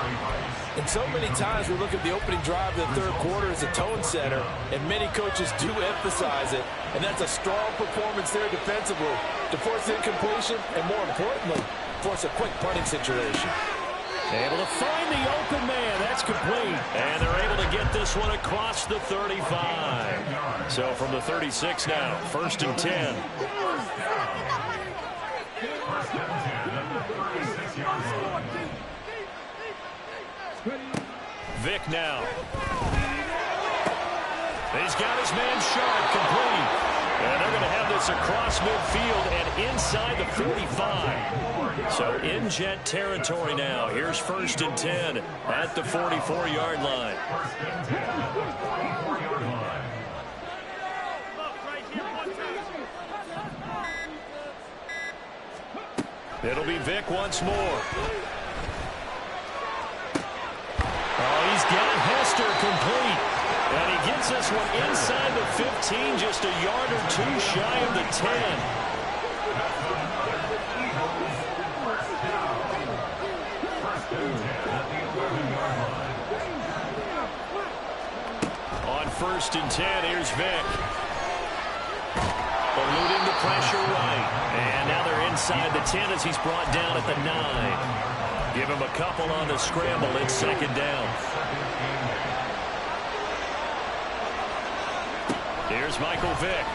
And so many times we look at the opening drive of the third quarter as a tone setter, and many coaches do emphasize it, and that's a strong performance there defensively to force incompletion and, more importantly, force a quick punting situation. Able to find the open man. That's complete. And they're able to get this one across the 35. So from the 36 now, first and 10. Vick now. He's got his man Sharp complete. And they're going to have this across midfield and inside the 45. So in jet territory now. Here's first and 10 at the 44-yard line. It'll be Vick once more. Oh, he's got Hester complete. And he gets this one inside the 15, just a yard or 2 shy of the 10. On first and 10, here's Vick. Eluding the pressure right. And now they're inside the 10 as he's brought down at the 9. Give him a couple on the scramble. It's second down. Here's Michael Vick.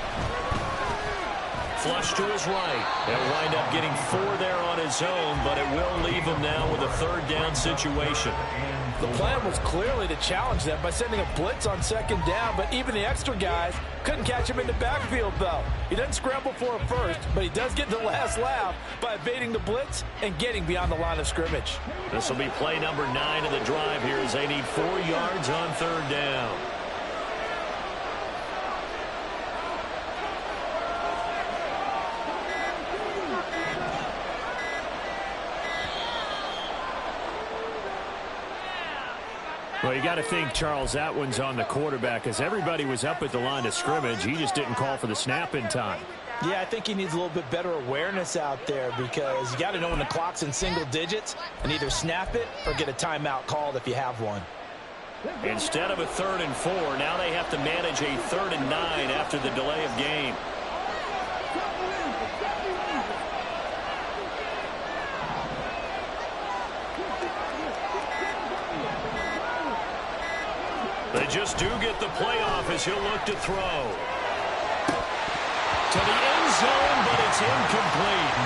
Flush to his right. He'll wind up getting 4 there on his own, but it will leave him now with a third down situation. The plan was clearly to challenge them by sending a blitz on second down, but even the extra guys couldn't catch him in the backfield, though. He doesn't scramble for it first, but he does get the last laugh by evading the blitz and getting beyond the line of scrimmage. This will be play number 9 of the drive here as they need 4 yards on third down. Well, you got to think, Charles, that one's on the quarterback as everybody was up at the line of scrimmage. He just didn't call for the snap in time. Yeah, I think he needs a little bit better awareness out there because you got to know when the clock's in single digits and either snap it or get a timeout called if you have one. Instead of a 3rd and 4, now they have to manage a 3rd and 9 after the delay of game. They just do get the playoff as he'll look to throw. To the end zone, but it's incomplete.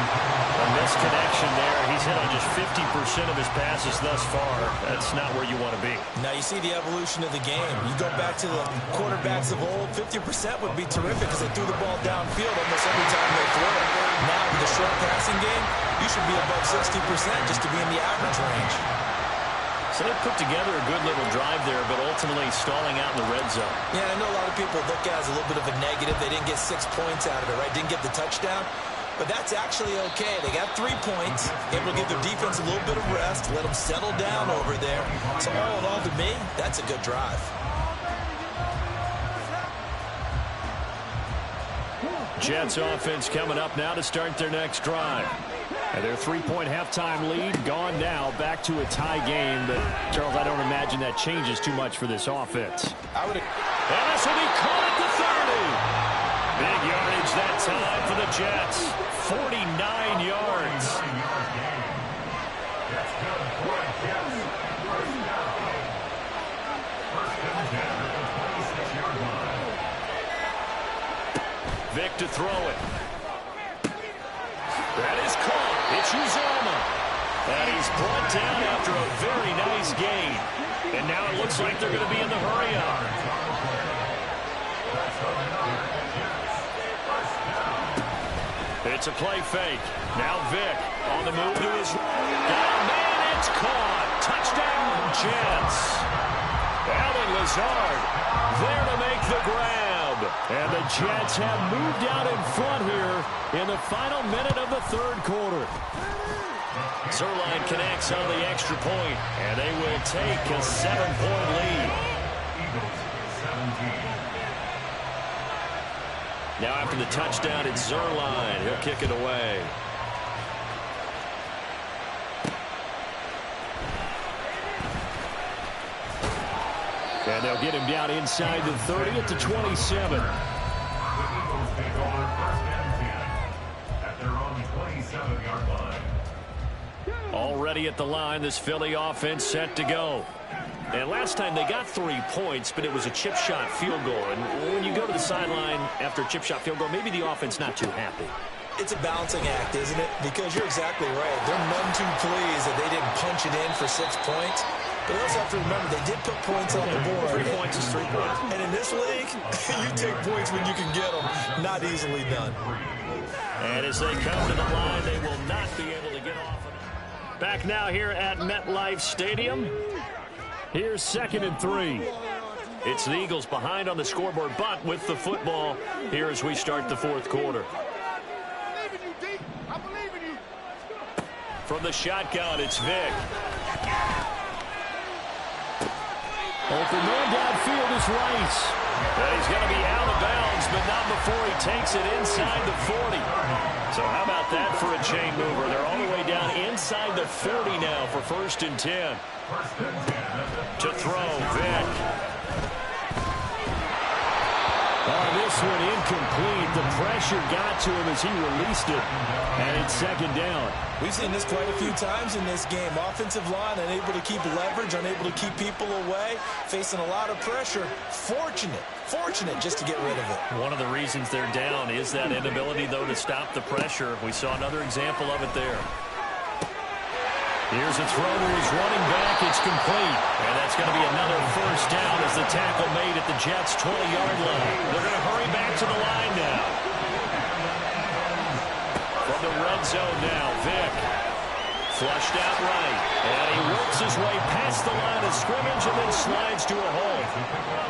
A misconnection there. He's hit on just 50% of his passes thus far. That's not where you want to be. Now you see the evolution of the game. You go back to the quarterbacks of old, 50% would be terrific because they threw the ball downfield almost every time they throw it. Now with the short passing game, you should be above 60% just to be in the average range. So they put together a good little drive there, but ultimately stalling out in the red zone. Yeah, I know a lot of people look at it as a little bit of a negative. They didn't get 6 points out of it, right? Didn't get the touchdown. But that's actually okay. They got 3 points, able to give their defense a little bit of rest, let them settle down over there. So all in all, to me, that's a good drive. Jets offense coming up now to start their next drive. And their 3-point halftime lead gone now, back to a tie game. But, Charles, I don't imagine that changes too much for this offense. And this will be caught at the 30. Big yardage that time for the Jets. 49 yards. Vic to throw it. That is caught. It's Uzomah. And he's brought down after a very nice gain. And now it looks like they're going to be in the hurry-up. It's a play fake. Now Vic on the move to his right. Oh, man, it's caught. Touchdown, Jets. Allen Lazard there to make the grab. And the Jets have moved out in front here in the final minute of the third quarter. Zuerlein connects on the extra point, and they will take a 7-point lead. Now after the touchdown, it's Zuerlein. He'll kick it away. And they'll get him down inside the 30 at the 27. The Eagles take over first and 10 at their own 27-yard line. Already at the line, this Philly offense set to go. And last time they got 3 points, but it was a chip shot field goal. And when you go to the sideline after a chip shot field goal, maybe the offense not too happy. It's a balancing act, isn't it? Because you're exactly right. They're none too pleased that they didn't punch it in for 6 points. But you also have to remember, they did put points on the board. 3 points is 3 points. And in this league, you take points when you can get them. Not easily done. And as they come to the line, they will not be able to get off of it. Back now here at MetLife Stadium. Here's 2nd and 3. It's the Eagles behind on the scoreboard, but with the football here as we start the fourth quarter. From the shotgun, it's Vic. Open man downfield is Rice. And he's going to be out of bounds, but not before he takes it inside the 40. So how about that for a chain mover? They're all the way down inside the 40 now for 1st and 10. To throw, Vic. Oh, this one incomplete. The pressure got to him as he released it. And it's 2nd down. We've seen this quite a few times in this game. Offensive line unable to keep leverage, unable to keep people away, facing a lot of pressure. Fortunate just to get rid of it. One of the reasons they're down is that inability, though, to stop the pressure. We saw another example of it there. Here's a throw to his running back. It's complete. And that's going to be another 1st down as the tackle made at the Jets' 20-yard line. They're going to hurry back to the line now. From the red zone now, Vic. Flushed out right. And he works his way past the line of scrimmage and then slides to a hole.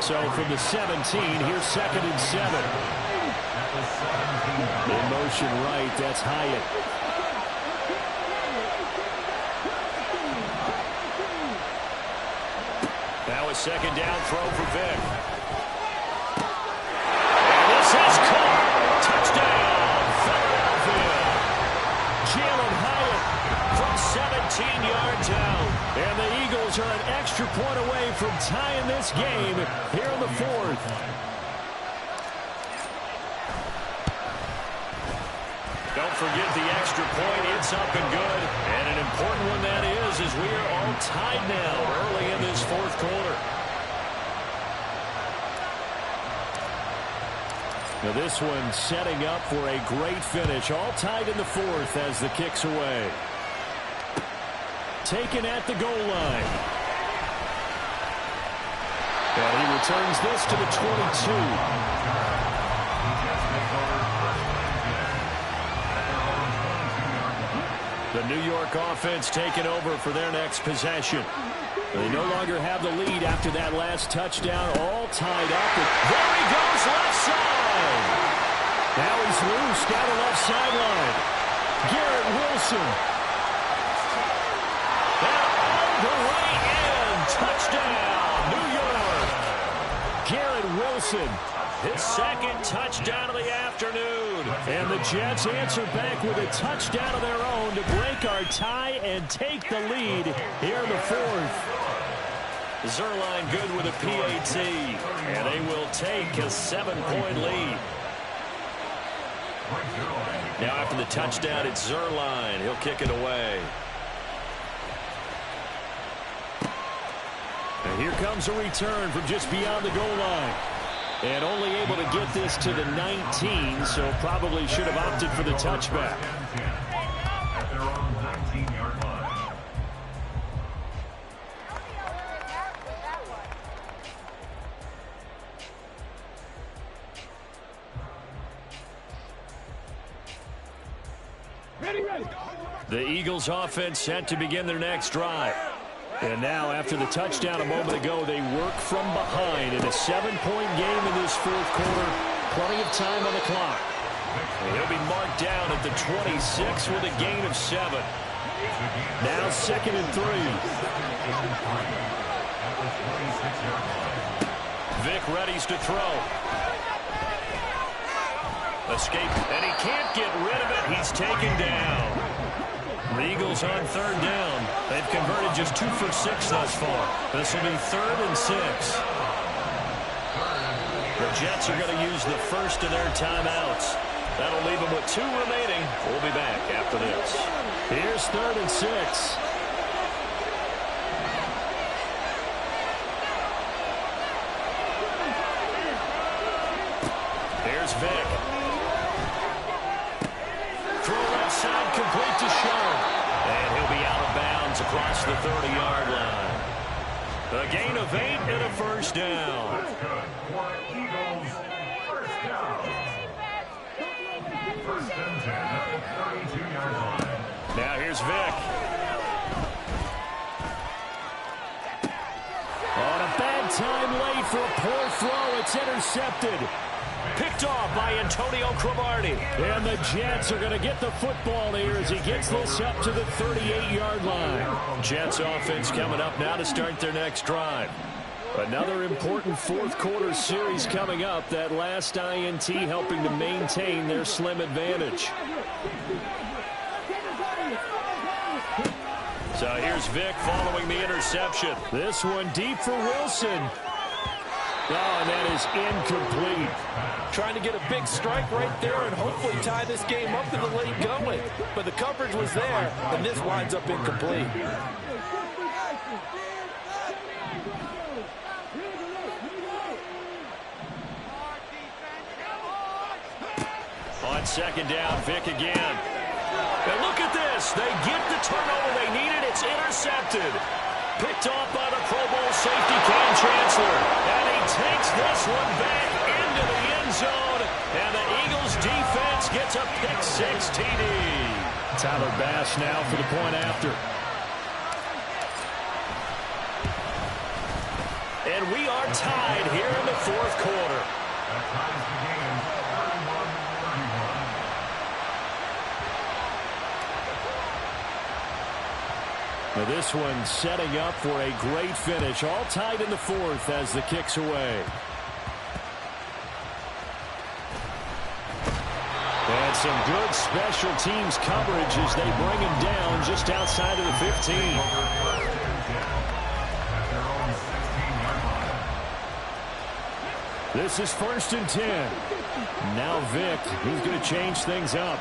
So from the 17, here's 2nd and 7. In motion right, that's Hyatt. Now a 2nd down throw for Vic. And this is caught. Touchdown, Philadelphia. Jalin Hyatt from 17 yards out. And the Eagles are an extra point away from tying this game here in the 4th. Don't forget the extra point. It's up and good. And an important one that is, as we are all tied now early in this 4th quarter. Now this one setting up for a great finish. All tied in the fourth as the kick's away. Taken at the goal line. And he returns this to the 22. The New York offense taking over for their next possession. They no longer have the lead after that last touchdown. All tied up. There he goes, left side. Now he's loose down the left sideline. Garrett Wilson. And all the way in. Touchdown, New York. Garrett Wilson. His second touchdown of the afternoon. And the Jets answer back with a touchdown of their own to break our tie and take the lead here in the fourth. Zuerlein good with a PAT. And they will take a 7-point lead. Now after the touchdown, it's Zuerlein. He'll kick it away. And here comes a return from just beyond the goal line. And only able to get this to the 19, so probably should have opted for the touchback. At their own 19-yard line. The Eagles offense set to begin their next drive. And now, after the touchdown a moment ago, they work from behind in a 7-point game in this fourth quarter. Plenty of time on the clock. And he'll be marked down at the 26 with a gain of 7. Now 2nd and 3. Vic readies to throw. Escape, and he can't get rid of it. He's taken down. The Eagles on 3rd down. They've converted just 2 for 6 thus far. This will be 3rd and 6. The Jets are going to use the first of their timeouts. That'll leave them with 2 remaining. We'll be back after this. Here's 3rd and 6. Here's Vic. Throw left side, complete to Sharp. And he'll be out of bounds across the 30-yard line. A gain of 8 and a first down. That's good for Eagles. First down. 1st and 10 at the 32-yard line. Now here's Vic. On a bad time late for a poor throw. It's intercepted. Picked off by Antonio Cromartie. And the Jets are going to get the football here as he gets this up to the 38-yard line. Jets offense coming up now to start their next drive. Another important fourth quarter series coming up. That last INT helping to maintain their slim advantage. So here's Vic following the interception. This one deep for Wilson. Oh, and that is incomplete. Trying to get a big strike right there and hopefully tie this game up in the late going. But the coverage was there, and this winds up incomplete. On 2nd down, Vic again. And look at this. They get the turnover they needed. It's intercepted. Picked off by the Pro Bowl safety Cam Chancellor. And he takes this one back into the end zone. And the Eagles defense gets a pick-6 TD. Tyler Bass now for the point after. And we are tied here in the fourth quarter. That ties the game 31-31. Now this one setting up for a great finish. All tied in the fourth as the kick's away. And some good special teams coverage as they bring him down just outside of the 15. This is 1st and 10. Now Vic, he's going to change things up.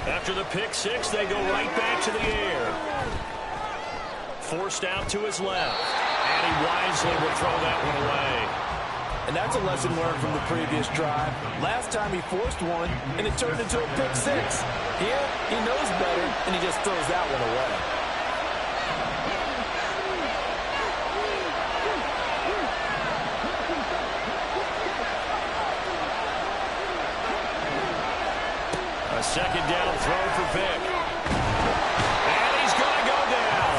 After the pick six, they go right back to the air. Forced out to his left. And he wisely will throw that one away. And that's a lesson learned from the previous drive. Last time he forced one, and it turned into a pick six. Here, he knows better, and he just throws that one away. A second down throw for Vick. And he's going to go down.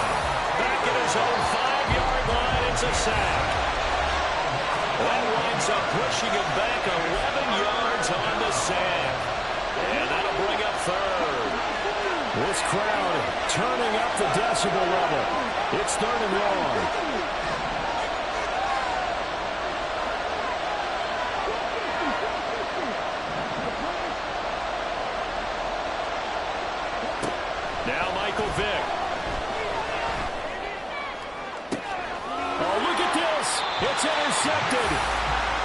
Back at his own 5-yard line, it's a sack. That winds up pushing him back 11 yards on the sack. And that'll bring up third. This crowd turning up the decibel level. It's 3rd and long. Now Michael Vick. Oh, look at this. It's intercepted.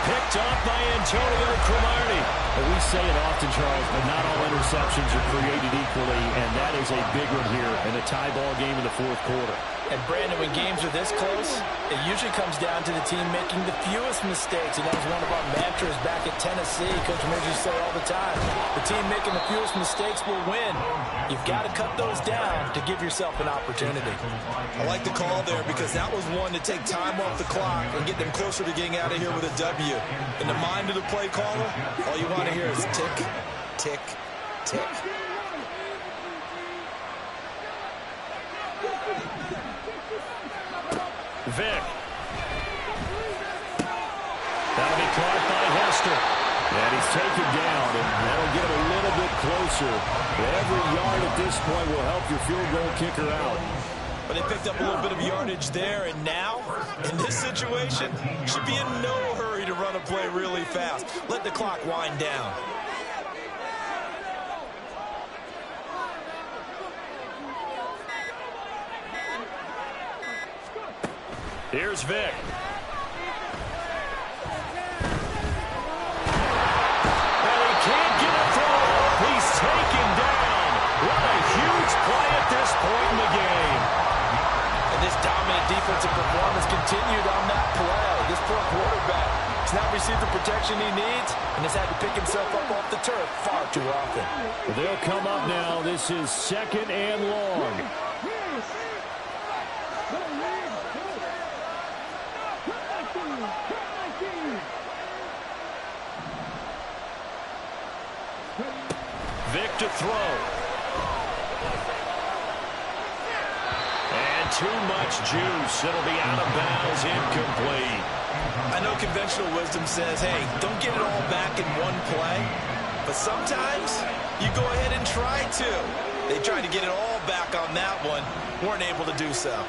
Picked up by Antonio Cromartie. We say it often, Charles, but not all interceptions are created equally, and that is a big one here in a tie ball game in the 4th quarter. And, Brandon, when games are this close, it usually comes down to the team making the fewest mistakes. And that was one of our mantras back at Tennessee. Coach Mears used to say all the time, the team making the fewest mistakes will win. You've got to cut those down to give yourself an opportunity. I like the call there because that was one to take time off the clock and get them closer to getting out of here with a W. In the mind of the play caller, all you want to hear is tick, tick, tick. Vick. That'll be caught by Hester. And he's taken down, and that'll get him a little bit closer. Every yard at this point will help your field goal kicker out. But they picked up a little bit of yardage there, and now, in this situation, should be in no hurry to run a play really fast. Let the clock wind down. Here's Vick. And he can't get a throw. He's taken down. What a huge play at this point in the game. And this dominant defensive performance continued on that play. This poor quarterback has not received the protection he needs and has had to pick himself up off the turf far too often. They'll come up now. This is 2nd and long. Vick to throw. And too much juice. It'll be out of bounds, incomplete. I know conventional wisdom says, hey, don't get it all back in one play. But sometimes you go ahead and try to. They tried to get it all back on that one. Weren't able to do so.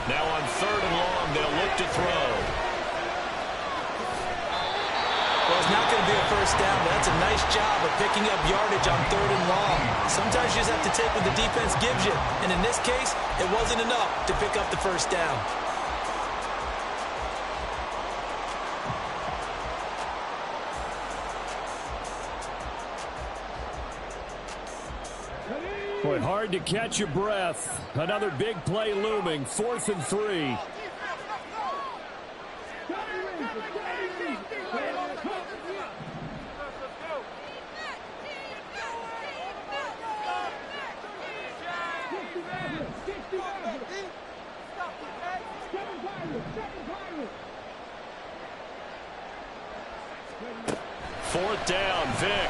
Now on 3rd and long, they'll look to throw. Well, it's not going to be a first down, but that's a nice job of picking up yardage on 3rd and long. Sometimes you just have to take what the defense gives you. And in this case, it wasn't enough to pick up the first down. Boy, hard to catch your breath. Another big play looming. 4th and 3. Fourth down, Vick.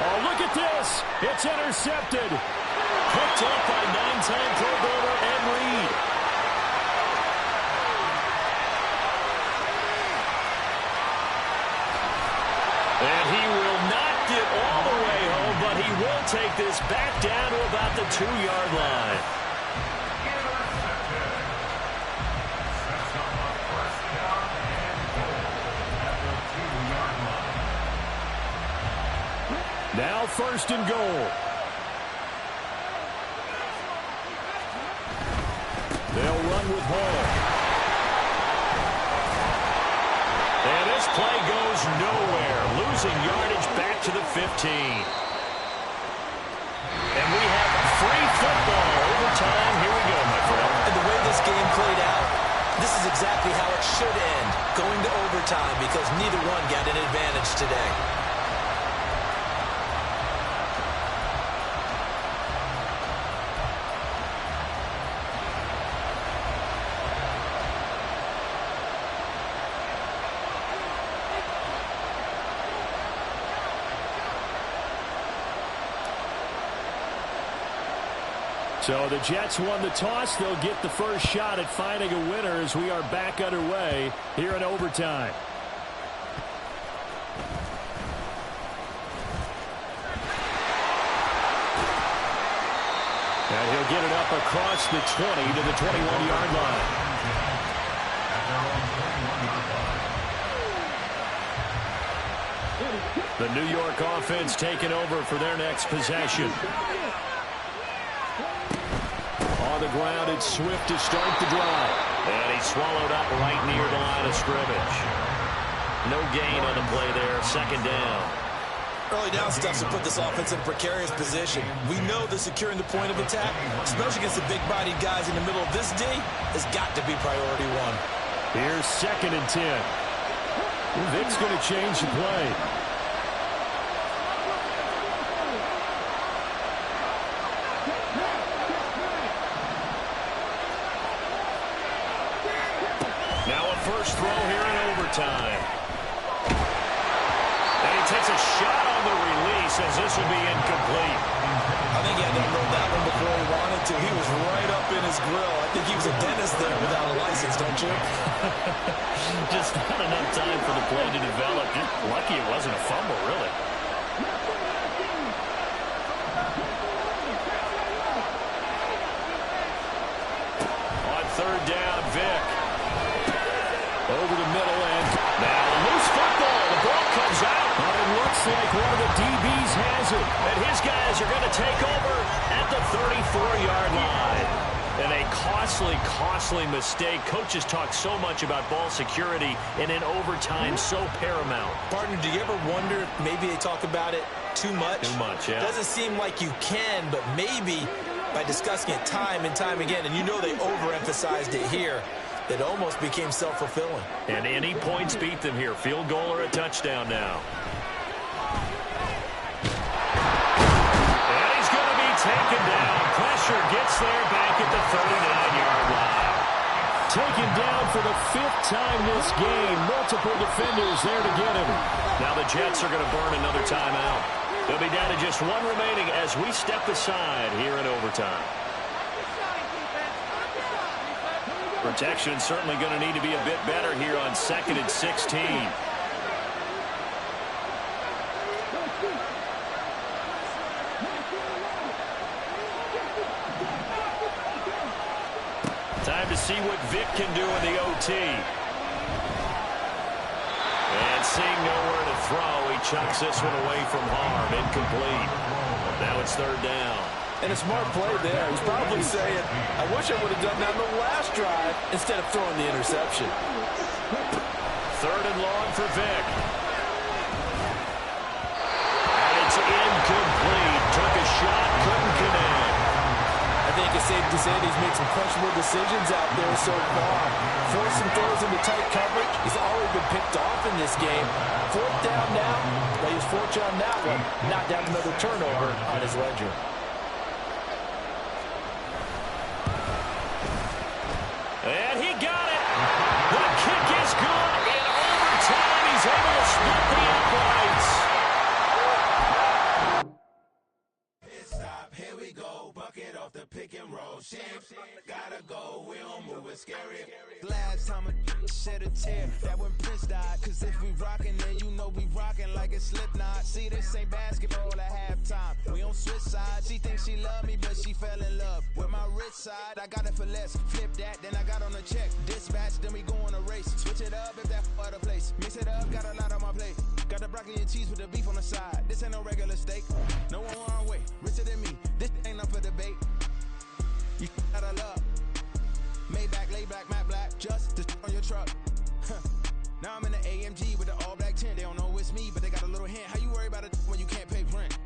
Oh, look at this. It's intercepted. Picked up by 9-time Pro Bowler Ed Reed. And he will not get all the way home, but he will take this back down to about the 2-yard line. Now 1st and goal. Brown with ball. And this play goes nowhere, losing yardage back to the 15. And we have free football overtime. Here we go, my friend. And the way this game played out, this is exactly how it should end, going to overtime, because neither one got an advantage today. So the Jets won the toss. They'll get the first shot at finding a winner as we are back underway here in overtime. And he'll get it up across the 20 to the 21-yard line. The New York offense taking over for their next possession. On the ground, it's Swift to start the drive. And he's swallowed up right near the line of scrimmage. No gain on the play there. Second down. Early down stuff to put this offense in a precarious position. We know that securing the point of attack, especially against the big-bodied guys in the middle of this D, has got to be priority one. Here's 2nd and 10. Vic's going to change the play. First throw here in overtime. And he takes a shot on the release as this will be incomplete. I think he had to unload that one before he wanted to. He was right up in his grill. I think he was a dentist there without a license, don't you? Just not enough time for the play to develop. Just lucky it wasn't a fumble, really. On 3rd down, Vic. Over the middle, and now loose football. The ball comes out. But it looks like one of the DBs has it. And his guys are going to take over at the 34-yard line. And a costly mistake. Coaches talk so much about ball security, and in overtime, so paramount. Partner, do you ever wonder if maybe they talk about it too much? Too much, yeah. Doesn't seem like you can, but maybe by discussing it time and time again, and you know they overemphasized it here, it almost became self-fulfilling. And any points beat them here. Field goal or a touchdown now. And he's going to be taken down. Pressure gets there back at the 39-yard line. Taken down for the 5th time this game. Multiple defenders there to get him. Now the Jets are going to burn another timeout. They'll be down to just one remaining as we step aside here in overtime. Protection certainly going to need to be a bit better here on 2nd and 16. Time to see what Vic can do in the OT. And seeing nowhere to throw, he chucks this one away from harm. Incomplete. Now it's 3rd down. And a smart play there. He's probably saying, I wish I would have done that on the last drive instead of throwing the interception. 3rd and long for Vic. And it's incomplete. Took a shot, couldn't connect. I think it's safe to say that he's made some questionable decisions out there so far. Forced some throws into tight coverage. He's already been picked off in this game. 4th down now. Well, he was fortunate on that one. Not down another turnover on his ledger. And he got it. The kick is good. In overtime, he's able to split the uprights. Stop, here we go. Bucket off the pick and roll. Shit, gotta go. We don't move it scary. Last time a shed a tear, that when Prince died. Cause if we rockin', then you know we rockin' like a Slipknot. See, this ain't basketball at halftime. We on switch sides. She thinks she love me, but she fell in love with my rich side. I got it for less. Flip that, then I got on a check. Dispatch, then we go on a race. Switch it up if that other place. Mix it up, got a lot on my plate. Got the broccoli and cheese with the beef on the side. This ain't no regular steak. No one wrong way. Richer than me. This ain't up for debate. You gotta love. Maybe back, lay back, matte black. Just the on your truck. Now I'm in the AMG with the all black tint. They don't know it's me, but they got a little hint. How you worry about it when you can't pay rent?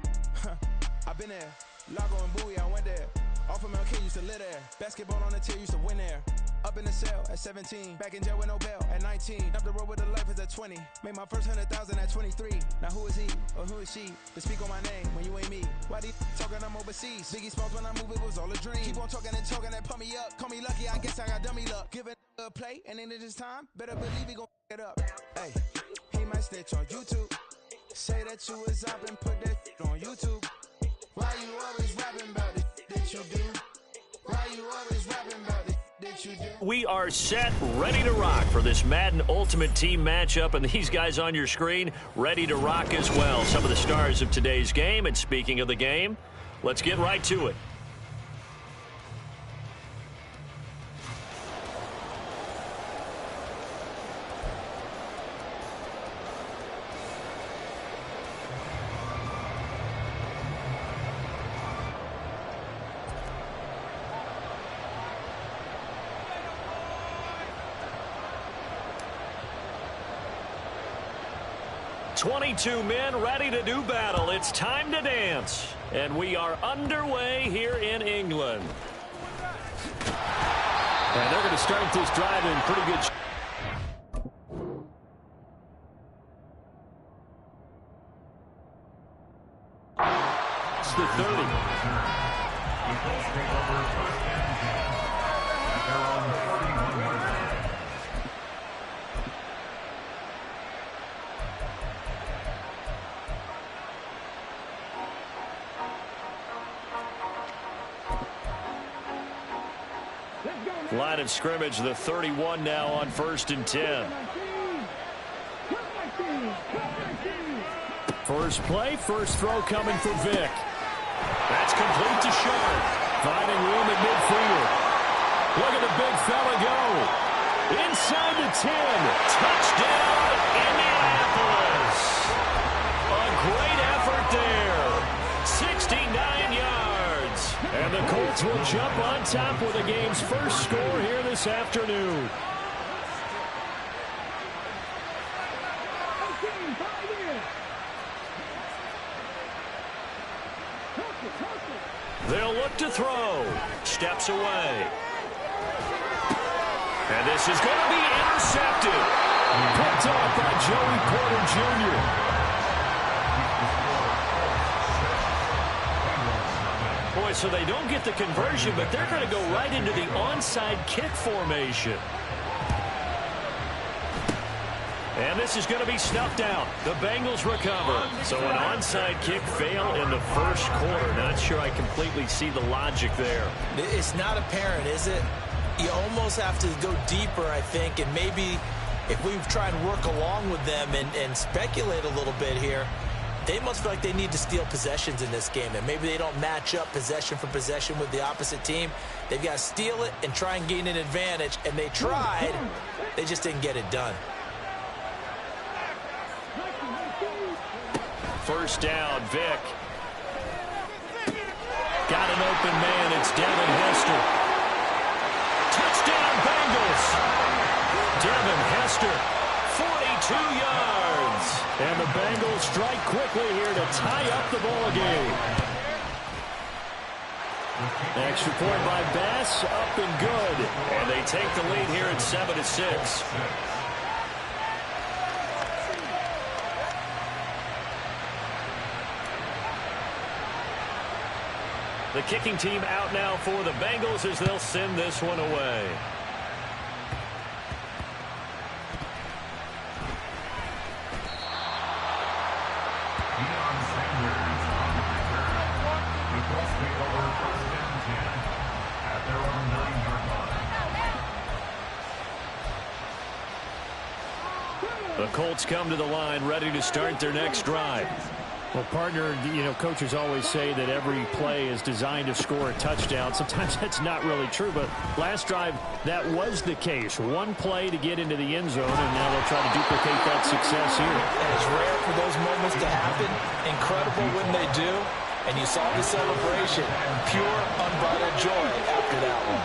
I've been there. Lago and Bowie, I went there. Off of MLK, used to live there. Basketball on the tier, used to win there. Up in the cell at 17. Back in jail with no bail at 19. Up the road with the life is at 20. Made my first 100,000 at 23. Now who is he or who is she to speak on my name when you ain't me? Why these talking I'm overseas? Biggie Smalls when I move, it was all a dream. Keep on talking and talking that pump me up. Call me lucky, I guess I got dummy luck. Give it a play and then it's time. Better believe he gon' it up. Hey, he might snitch on YouTube. Say that you was up and put that on YouTube. Why you always rapping about it that you do? Why you always rapping about it that you do? We are set, ready to rock for this Madden Ultimate Team matchup, and these guys on your screen ready to rock as well. Some of the stars of today's game, and speaking of the game, let's get right to it. "22 men ready to do battle. It's time to dance." And we are underway here in England. And they're going to start this drive in pretty good shape. It's the 30. Line of scrimmage, the 31 now on 1st and 10. First play, first throw coming for Vic. That's complete to Sharp. Finding room at midfield. Look at the big fella go. Inside the 10. Touchdown, Indianapolis. A great effort there. 69 yards. And the Colts will jump on top with the game's first score here this afternoon. They'll look to throw. Steps away. And this is going to be intercepted. Picked off by Joey Porter Jr. Boy, so they don't get the conversion, but they're going to go right into the onside kick formation. And this is going to be snuffed out. The Bengals recover. So an onside kick fail in the first quarter. Not sure I completely see the logic there. It's not apparent, is it? You almost have to go deeper, I think, and maybe if we try and work along with them and speculate a little bit here, they must feel like they need to steal possessions in this game, and maybe they don't match up possession for possession with the opposite team. They've got to steal it and try and gain an advantage, and they tried. They just didn't get it done. First down, Vic. Got an open man. It's Devin Hester. Touchdown, Bengals. Devin Hester, 42 yards. And the Bengals strike quickly here to tie up the ball game. Extra point by Bass, up and good. And they take the lead here at 7-6. The kicking team out now for the Bengals as they'll send this one away. The Colts come to the line ready to start their next drive. Well, partner, you know, coaches always say that every play is designed to score a touchdown. Sometimes that's not really true, but last drive, that was the case. One play to get into the end zone, and now they'll try to duplicate that success here. And it's rare for those moments to happen. Incredible when they do. And you saw the celebration. Pure, unbridled joy after that one.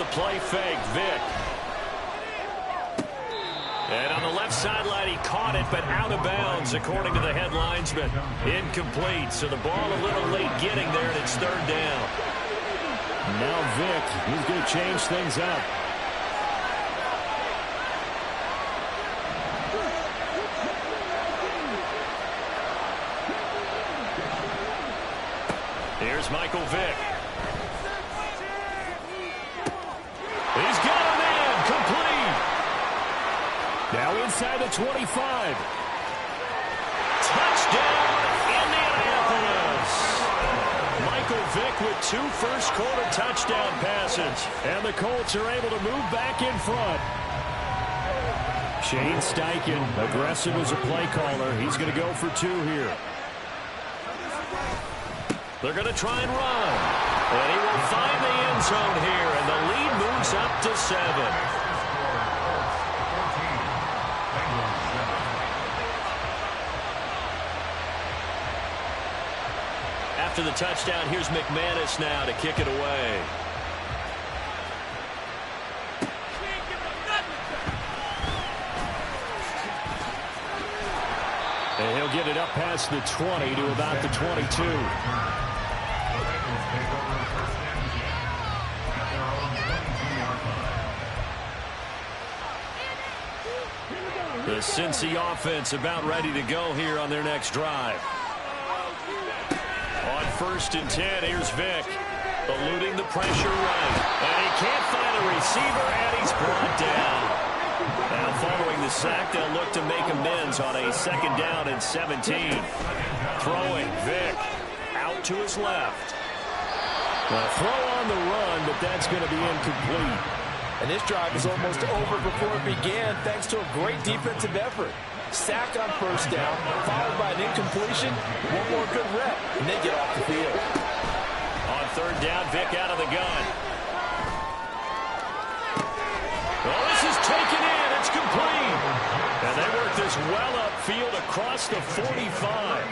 the play fake. Vick. And on the left sideline, he caught it, but out of bounds, according to the headlines, but incomplete. So the ball a little late getting there, and it's third down. Now Vick, he's going to change things up. Here's Michael Vick. He's got a man, complete. Now inside the 25. Touchdown, Indianapolis. Michael Vick with 2 first-quarter touchdown passes. And the Colts are able to move back in front. Shane Steichen, aggressive as a play caller. He's going to go for 2 here. They're going to try and run. And he will find the end zone here, and the lead moves up to 7. After the touchdown, here's McManus now to kick it away. And he'll get it up past the 20 to about the 22. The Cincy offense about ready to go here on their next drive. On 1st and 10, here's Vick, eluding the pressure right. And he can't find a receiver, and he's brought down. Now following the sack, they'll look to make amends on a 2nd down and 17. Throwing, Vick, out to his left. A throw on the run, but that's going to be incomplete. And this drive is almost over before it began thanks to a great defensive effort. Sack on 1st down, followed by an incompletion, 1 more good rep, and they get off the field. On 3rd down, Vick out of the gun. Well, this is taken in. It's complete. And they work this well upfield across the 45.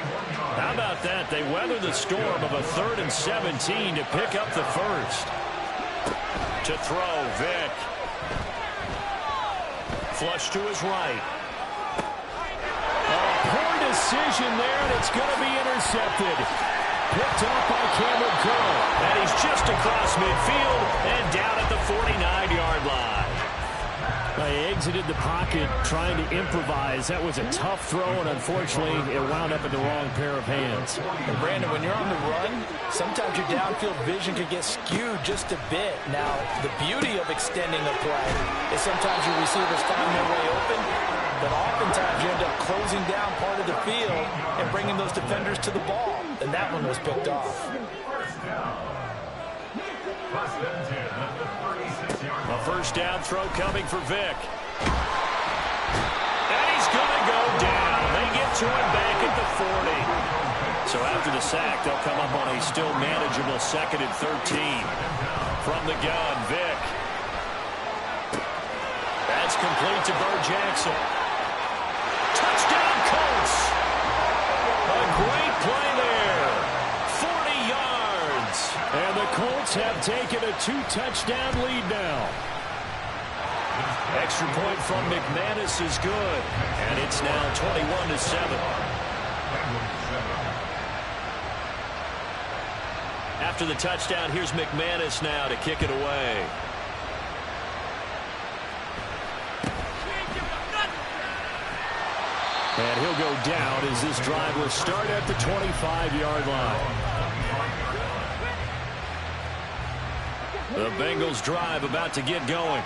How about that? They weather the storm of a 3rd and 17 to pick up the first. To throw, Vick. Flush to his right. Poor decision there, and it's going to be intercepted. Picked off by Cameron Curl. And he's just across midfield and down at the 49-yard line. They exited the pocket trying to improvise. That was a tough throw, and unfortunately, it wound up in the wrong pair of hands. And Brandon, when you're on the run, sometimes your downfield vision can get skewed just a bit. Now, the beauty of extending a play is sometimes your receivers find their way open, but oftentimes you end up closing down part of the field and bringing those defenders to the ball. And that one was picked off. A 1st down throw coming for Vick. And he's going to go down. They get to him back at the 40. So after the sack, they'll come up on a still manageable 2nd and 13. From the gun, Vick. That's complete to Bo Jackson. Touchdown, Colts. A great play there. 40 yards. And the Colts have taken a 2-touchdown lead now. Extra point from McManus is good. And it's now 21-7. After the touchdown, here's McManus now to kick it away. And he'll go down as this drive will start at the 25-yard line. The Bengals drive about to get going.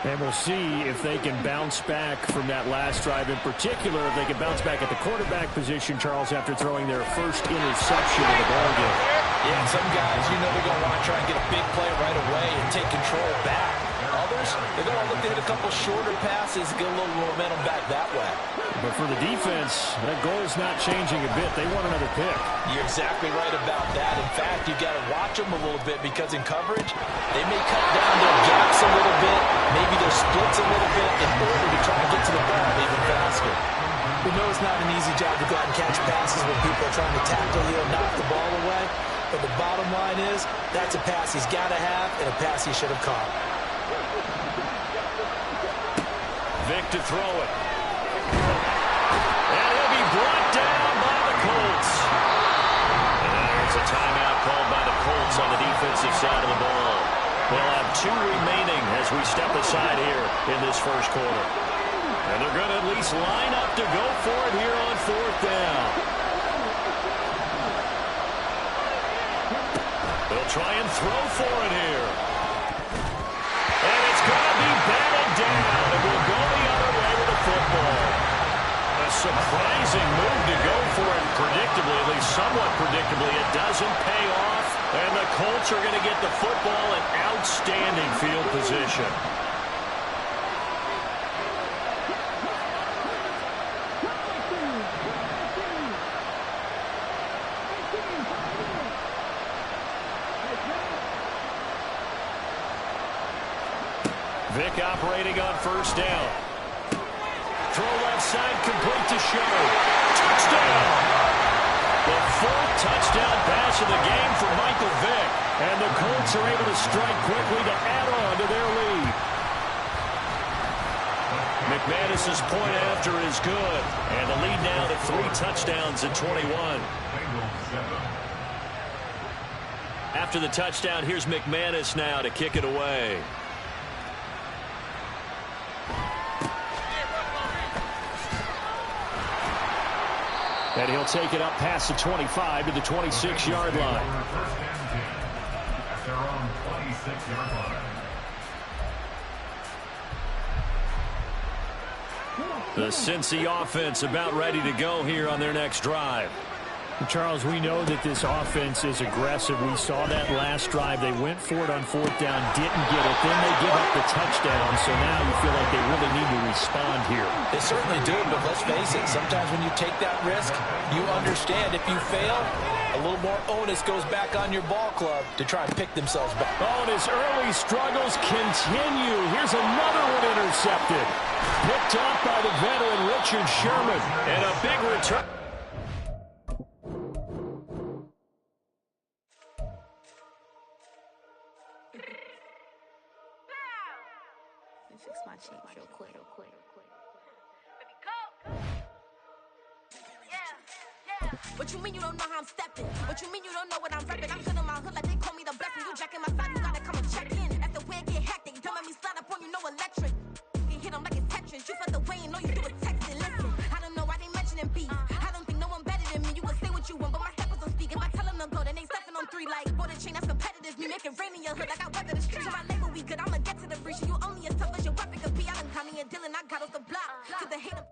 And we'll see if they can bounce back from that last drive. In particular, if they can bounce back at the quarterback position, Charles, after throwing their first interception of the ballgame. Yeah, some guys, you know they're going to want to try and get a big play right away and take control back. Others, they're going to look to hit a couple shorter passes and get a little momentum back that way. But for the defense, that goal's not changing a bit. They want another pick. You're exactly right about that. In fact, you've got to watch them a little bit because in coverage, they may cut down their gaps a little bit, maybe their splits a little bit in order to try and get to the ball even faster. We know it's not an easy job to go out and catch passes when people are trying to tackle you and knock the ball away. But the bottom line is, that's a pass he's got to have and a pass he should have caught. Vic to throw it. And he'll be brought down by the Colts. And there's a timeout called by the Colts on the defensive side of the ball. They'll have 2 remaining as we step aside here in this first quarter. And they're going to at least line up to go for it here on 4th down. They'll try and throw for it here. And it's going to be batted down. It will go the other way with the football. A surprising move to go for it predictably, at least somewhat predictably. It doesn't pay off. And the Colts are going to get the football in outstanding field position. Vic operating on 1st down. Throw left side, complete to Show. Touchdown! The 4th touchdown pass of the game for Michael Vick. And the Colts are able to strike quickly to add on to their lead. McManus's point after is good. And the lead now to 3 touchdowns at 21. After the touchdown, here's McManus now to kick it away. And he'll take it up past the 25 to the 26-yard line. At their own 26-yard line. The Cincy offense about ready to go here on their next drive. Charles, we know that this offense is aggressive. We saw that last drive. They went for it on 4th down, didn't get it. Then they give up the touchdown. So now you feel like they really need to respond here. They certainly do, but let's face it. Sometimes when you take that risk, you understand if you fail, a little more onus goes back on your ball club to try and pick themselves back. Oh, and his early struggles continue. Here's another one intercepted. Picked off by the veteran Richard Sherman. And a big return. Fix my cheek real quick. What you mean you don't know how I'm stepping? What you mean you don't know what I'm repping? I'm good in my hood like they call me the blessing. You jacking my side, you gotta come and check in. After where it get hectic, don't make me slide up on you, no electric. You hit them like it's Tetris. You felt the way and know you do it texting. Listen, I don't know why they mentioning beef. I don't think no one better than me. You can say what you want, but my step was on speak. If I tell them to go, then they stepping on 3 like border chain. That's competitive. Me making rain in your hood like I weather the streets. My label we good. I'ma get to the breach. You only as tough as your weapon could be. I done Connie and Dylan. I got off the block. To the hater.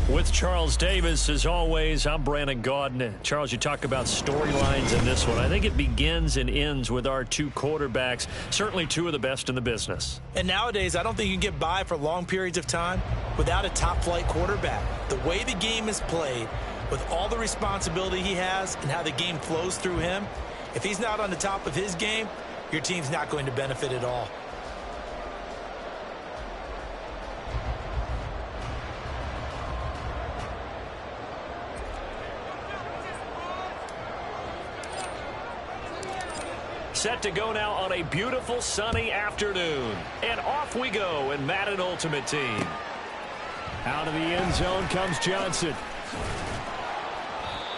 With Charles Davis, as always, I'm Brandon Gaudin. Charles, you talk about storylines in this one. I think it begins and ends with our 2 quarterbacks, certainly 2 of the best in the business. And nowadays, I don't think you can get by for long periods of time without a top-flight quarterback. The way the game is played, with all the responsibility he has and how the game flows through him, if he's not on the top of his game, your team's not going to benefit at all. Set to go now on a beautiful sunny afternoon. And off we go in Madden Ultimate Team. Out of the end zone comes Johnson.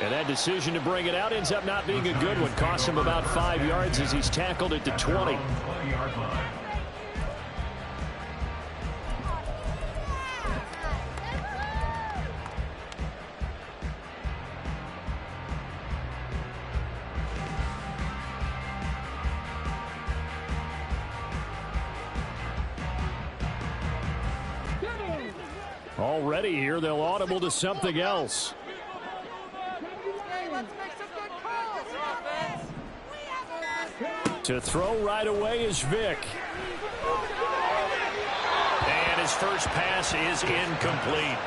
And that decision to bring it out ends up not being a good one. Costs him about 5 yards as he's tackled at the 20. 20-yard line. Already here, they'll audible to something else. To throw right away is Vic. And his first pass is incomplete.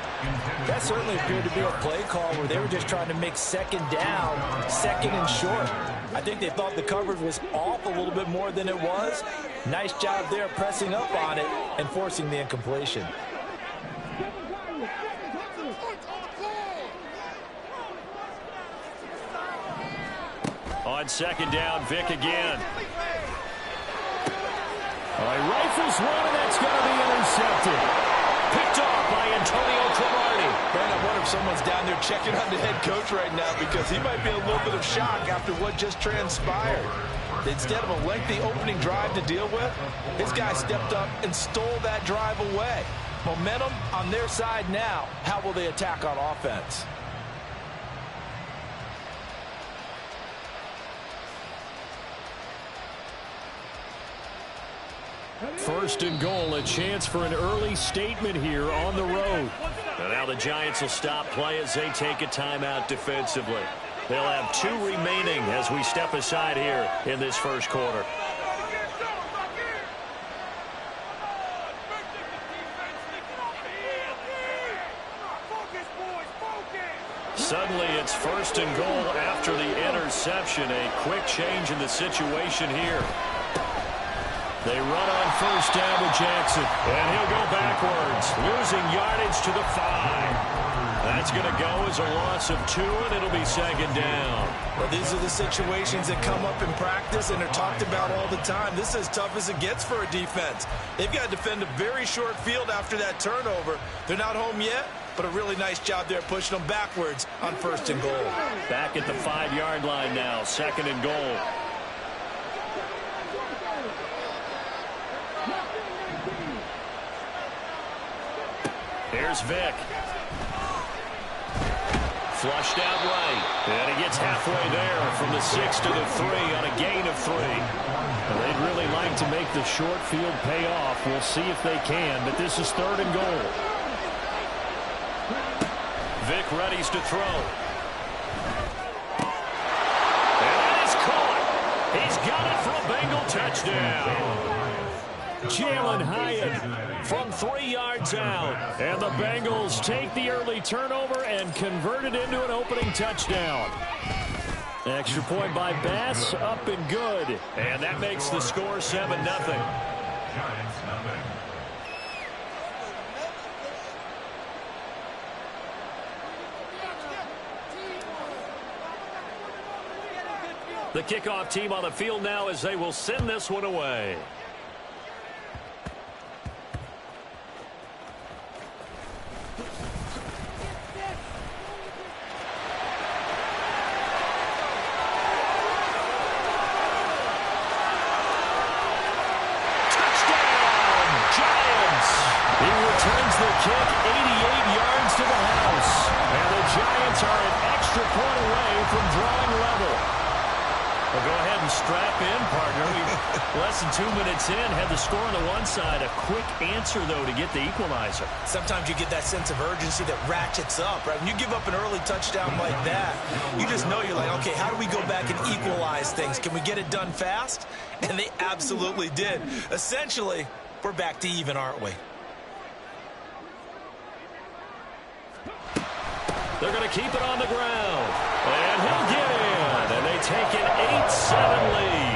That certainly appeared to be a play call where they were just trying to make second down, second and short. I think they thought the coverage was off a little bit more than it was. Nice job there pressing up on it and forcing the incompletion. On second down, Vic again. He rifles one, and that's going to be intercepted. Picked off by Antonio Cromartie. Man, I wonder if someone's down there checking on the head coach right now because he might be in a little bit of shock after what just transpired. Instead of a lengthy opening drive to deal with, his guy stepped up and stole that drive away. Momentum on their side now. How will they attack on offense? First and goal, a chance for an early statement here on the road. And now the Giants will stop play as they take a timeout defensively. They'll have 2 remaining as we step aside here in this first quarter. Suddenly it's first and goal after the interception. A quick change in the situation here. They run on first down with Jackson, and he'll go backwards, losing yardage to the 5. That's going to go as a loss of 2, and it'll be second down. Well, these are the situations that come up in practice and are talked about all the time. This is as tough as it gets for a defense. They've got to defend a very short field after that turnover. They're not home yet, but a really nice job there pushing them backwards on first and goal. Back at the 5-yard line now, second and goal. Here's Vick. Flushed out right. And he gets halfway there from the 6 to the 3 on a gain of 3. Well, they'd really like to make the short field pay off. We'll see if they can, but this is third and goal. Vick readies to throw. And that is caught. He's got it for a Bengal touchdown. Jalen Hyatt from 3 yards out. And the Bengals take the early turnover and convert it into an opening touchdown. Extra point by Bass, up and good. And that makes the score 7-0. The kickoff team on the field now as they will send this one away. Less than 2 minutes in, had the score on the one side. A quick answer, though, to get the equalizer. Sometimes you get that sense of urgency that ratchets up, right? When you give up an early touchdown like that, you just know you're like, okay, how do we go back and equalize things? Can we get it done fast? And they absolutely did. Essentially, we're back to even, aren't we? They're going to keep it on the ground. And he'll get in. And they take an 8-7 lead.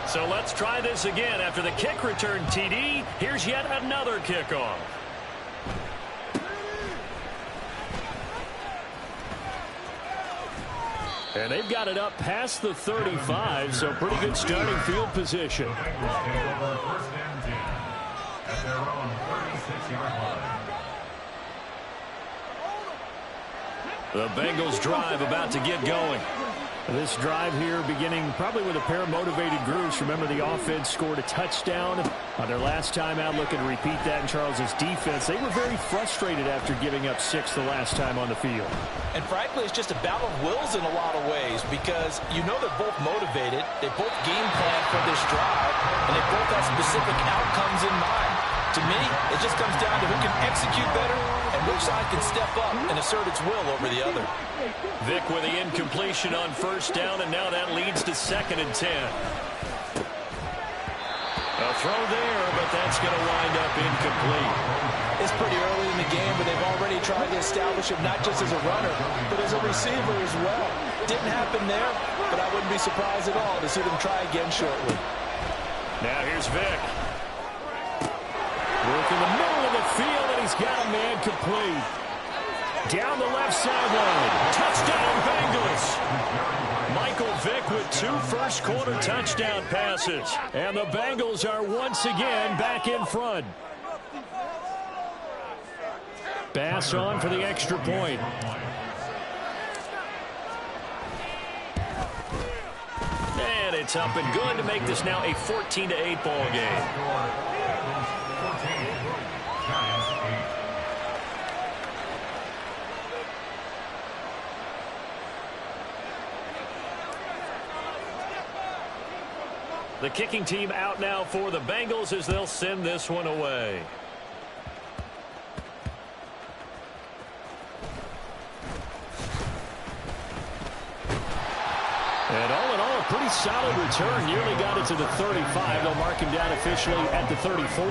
So let's try this again. After the kick return TD, here's yet another kickoff. And they've got it up past the 35, so pretty good starting field position. The Bengals drive about to get going. This drive here beginning probably with a pair of motivated groups. Remember, the offense scored a touchdown on their last time out. Looking to repeat that in Charles's defense. They were very frustrated after giving up 6 the last time on the field. And frankly, it's just a battle of wills in a lot of ways because you know they're both motivated. They both game plan for this drive, and they both have specific outcomes in mind. To me, it just comes down to who can execute better and which side can step up and assert its will over the other. Vick with the incompletion on first down, and now that leads to 2nd and 10. A throw there, but that's going to wind up incomplete. It's pretty early in the game, but they've already tried to establish him not just as a runner, but as a receiver as well. Didn't happen there, but I wouldn't be surprised at all to see them try again shortly. Now here's Vick. Work in the middle of the field, and he's got a man complete. Down the left sideline. Touchdown, Bengals. Michael Vick with 2 first-quarter touchdown passes. And the Bengals are once again back in front. Bass on for the extra point. And it's up and good to make this now a 14-8 ball game. The kicking team out now for the Bengals as they'll send this one away. And all in all, a pretty solid return. Nearly got it to the 35. They'll mark him down officially at the 34.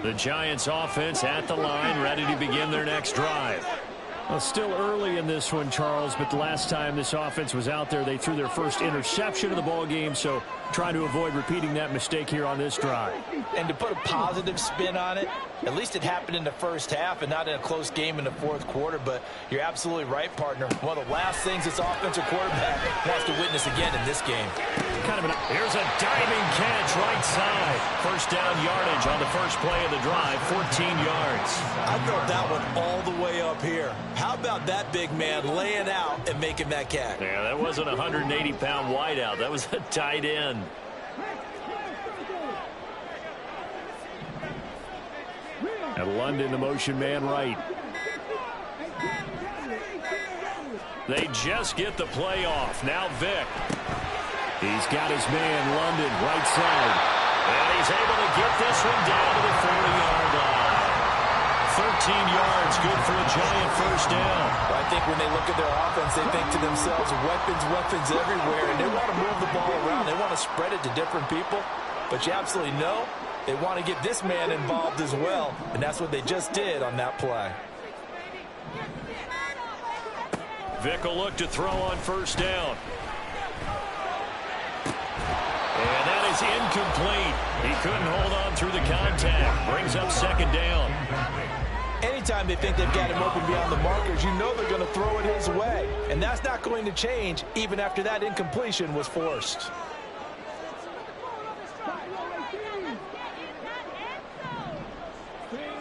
The Giants offense at the line, ready to begin their next drive. Well, still early in this one, Charles, but the last time this offense was out there, they threw their first interception of the ball game, so trying to avoid repeating that mistake here on this drive. And to put a positive spin on it, at least it happened in the first half and not in a close game in the fourth quarter, but you're absolutely right, partner. One of the last things this offensive quarterback wants to witness again in this game. Here's a diving catch right side. First down yardage on the first play of the drive, 14 yards. I felt that one all the way up here. How about that big man laying out and making that catch? Yeah, that wasn't a 180-pound wideout. That was a tight end. And London, the motion man right. They just get the play off. Now Vick. He's got his man, London, right side. And he's able to get this one down to the 40-yard line. 13 yards, good for a Giant first down. Well, I think when they look at their offense, they think to themselves, weapons everywhere, and they want to move the ball around. They want to spread it to different people. But you absolutely know they want to get this man involved as well, and that's what they just did on that play. Vick will look to throw on first down. And that is incomplete. He couldn't hold on through the contact. Brings up second down. Anytime they think they've got him open beyond the markers, you know they're going to throw it his way. And that's not going to change even after that incompletion was forced.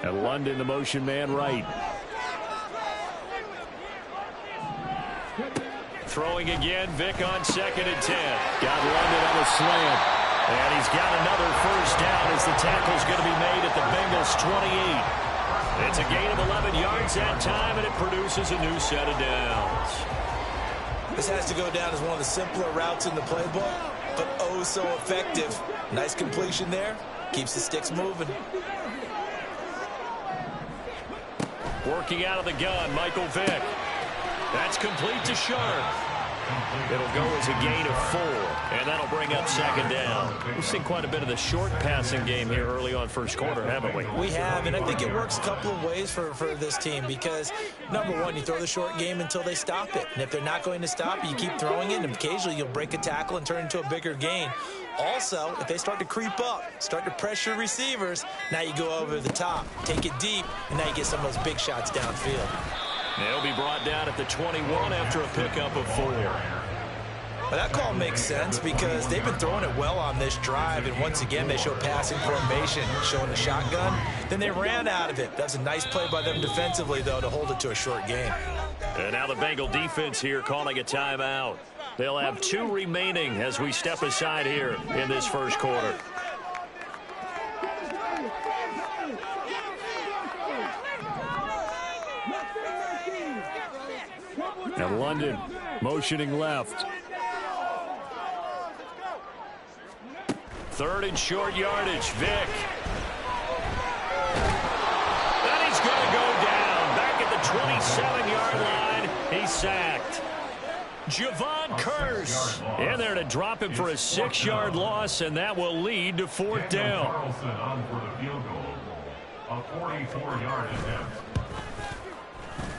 And London, the motion man right. Throwing again, Vick on 2nd and 10. Got London on a slant. And he's got another first down as the tackle's going to be made at the Bengals 28. It's a gain of 11 yards that time, and it produces a new set of downs. This has to go down as one of the simpler routes in the playbook, but oh so effective. Nice completion there. Keeps the sticks moving. Working out of the gun, Michael Vick. That's complete to Sharp. It'll go as a gain of 4, and that'll bring up second down. We've seen quite a bit of the short passing game here early on first quarter, haven't we? We have, and I think it works a couple of ways for this team because, number one, you throw the short game until they stop it. And if they're not going to stop it, you keep throwing it, and occasionally you'll break a tackle and turn it into a bigger gain. Also, if they start to creep up, start to pressure receivers, now you go over the top, take it deep, and now you get some of those big shots downfield. They'll be brought down at the 21 after a pickup of 4. Well, that call makes sense because they've been throwing it well on this drive, and once again they show passing formation, showing a shotgun. Then they ran out of it. That's a nice play by them defensively, though, to hold it to a short game. And now the Bengal defense here calling a timeout. They'll have 2 remaining as we step aside here in this first quarter. And London motioning left. 3rd and short yardage. Vick. And he's going to go down. Back at the 27-yard line. He's sacked. Javon Curse in there to drop him for a 6-yard loss, and that will lead to 4th down. Carlson on for the field goal. A 44-yard attempt.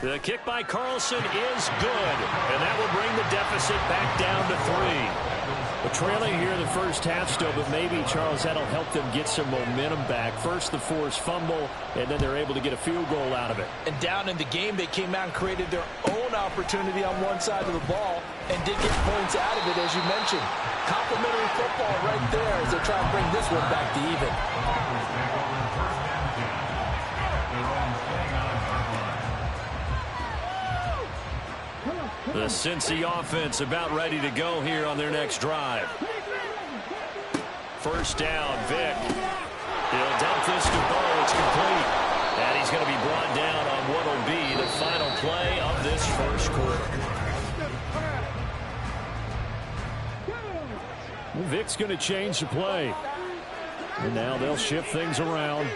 The kick by Carlson is good, and that will bring the deficit back down to 3. But trailing here in the first half still, but maybe, Charles, that'll help them get some momentum back. First, the forced fumble, and then they're able to get a field goal out of it. And down in the game, they came out and created their own opportunity on one side of the ball and did get points out of it, as you mentioned. Complimentary football right there as they try to bring this one back to even. The Cincy offense about ready to go here on their next drive. First down, Vick. He'll dump this to Bo. It's complete. And he's going to be brought down on what will be the final play of this first quarter. Vick's going to change the play. And now they'll shift things around.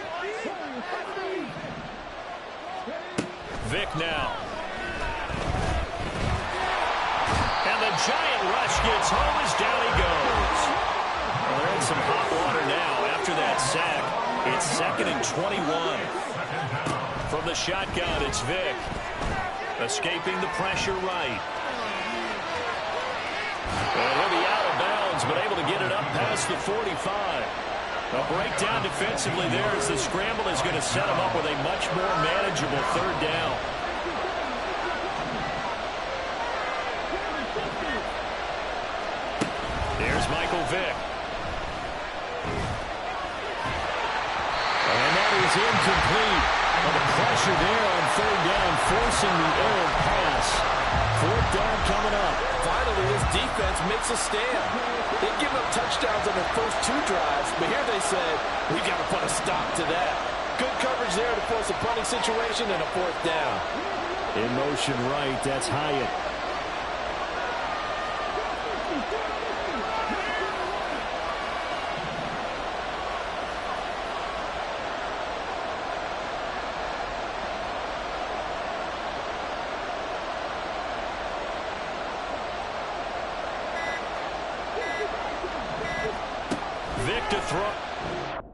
Vick now. Giant rush gets home as down he goes. Well, they're in some hot water now after that sack. It's 2nd and 21. From the shotgun, it's Vick. Escaping the pressure right. And he'll be out of bounds, but able to get it up past the 45. A breakdown defensively there as the scramble is going to set him up with a much more manageable 3rd down. There's Michael Vick. And that is incomplete. Well, the pressure there on 3rd down, forcing the errant pass. 4th down coming up. Finally, this defense makes a stand. They've given up touchdowns on their first 2 drives, but here they said, we've got to put a stop to that. Good coverage there to force a punting situation and a 4th down. In motion right, that's Hyatt. Vick to throw.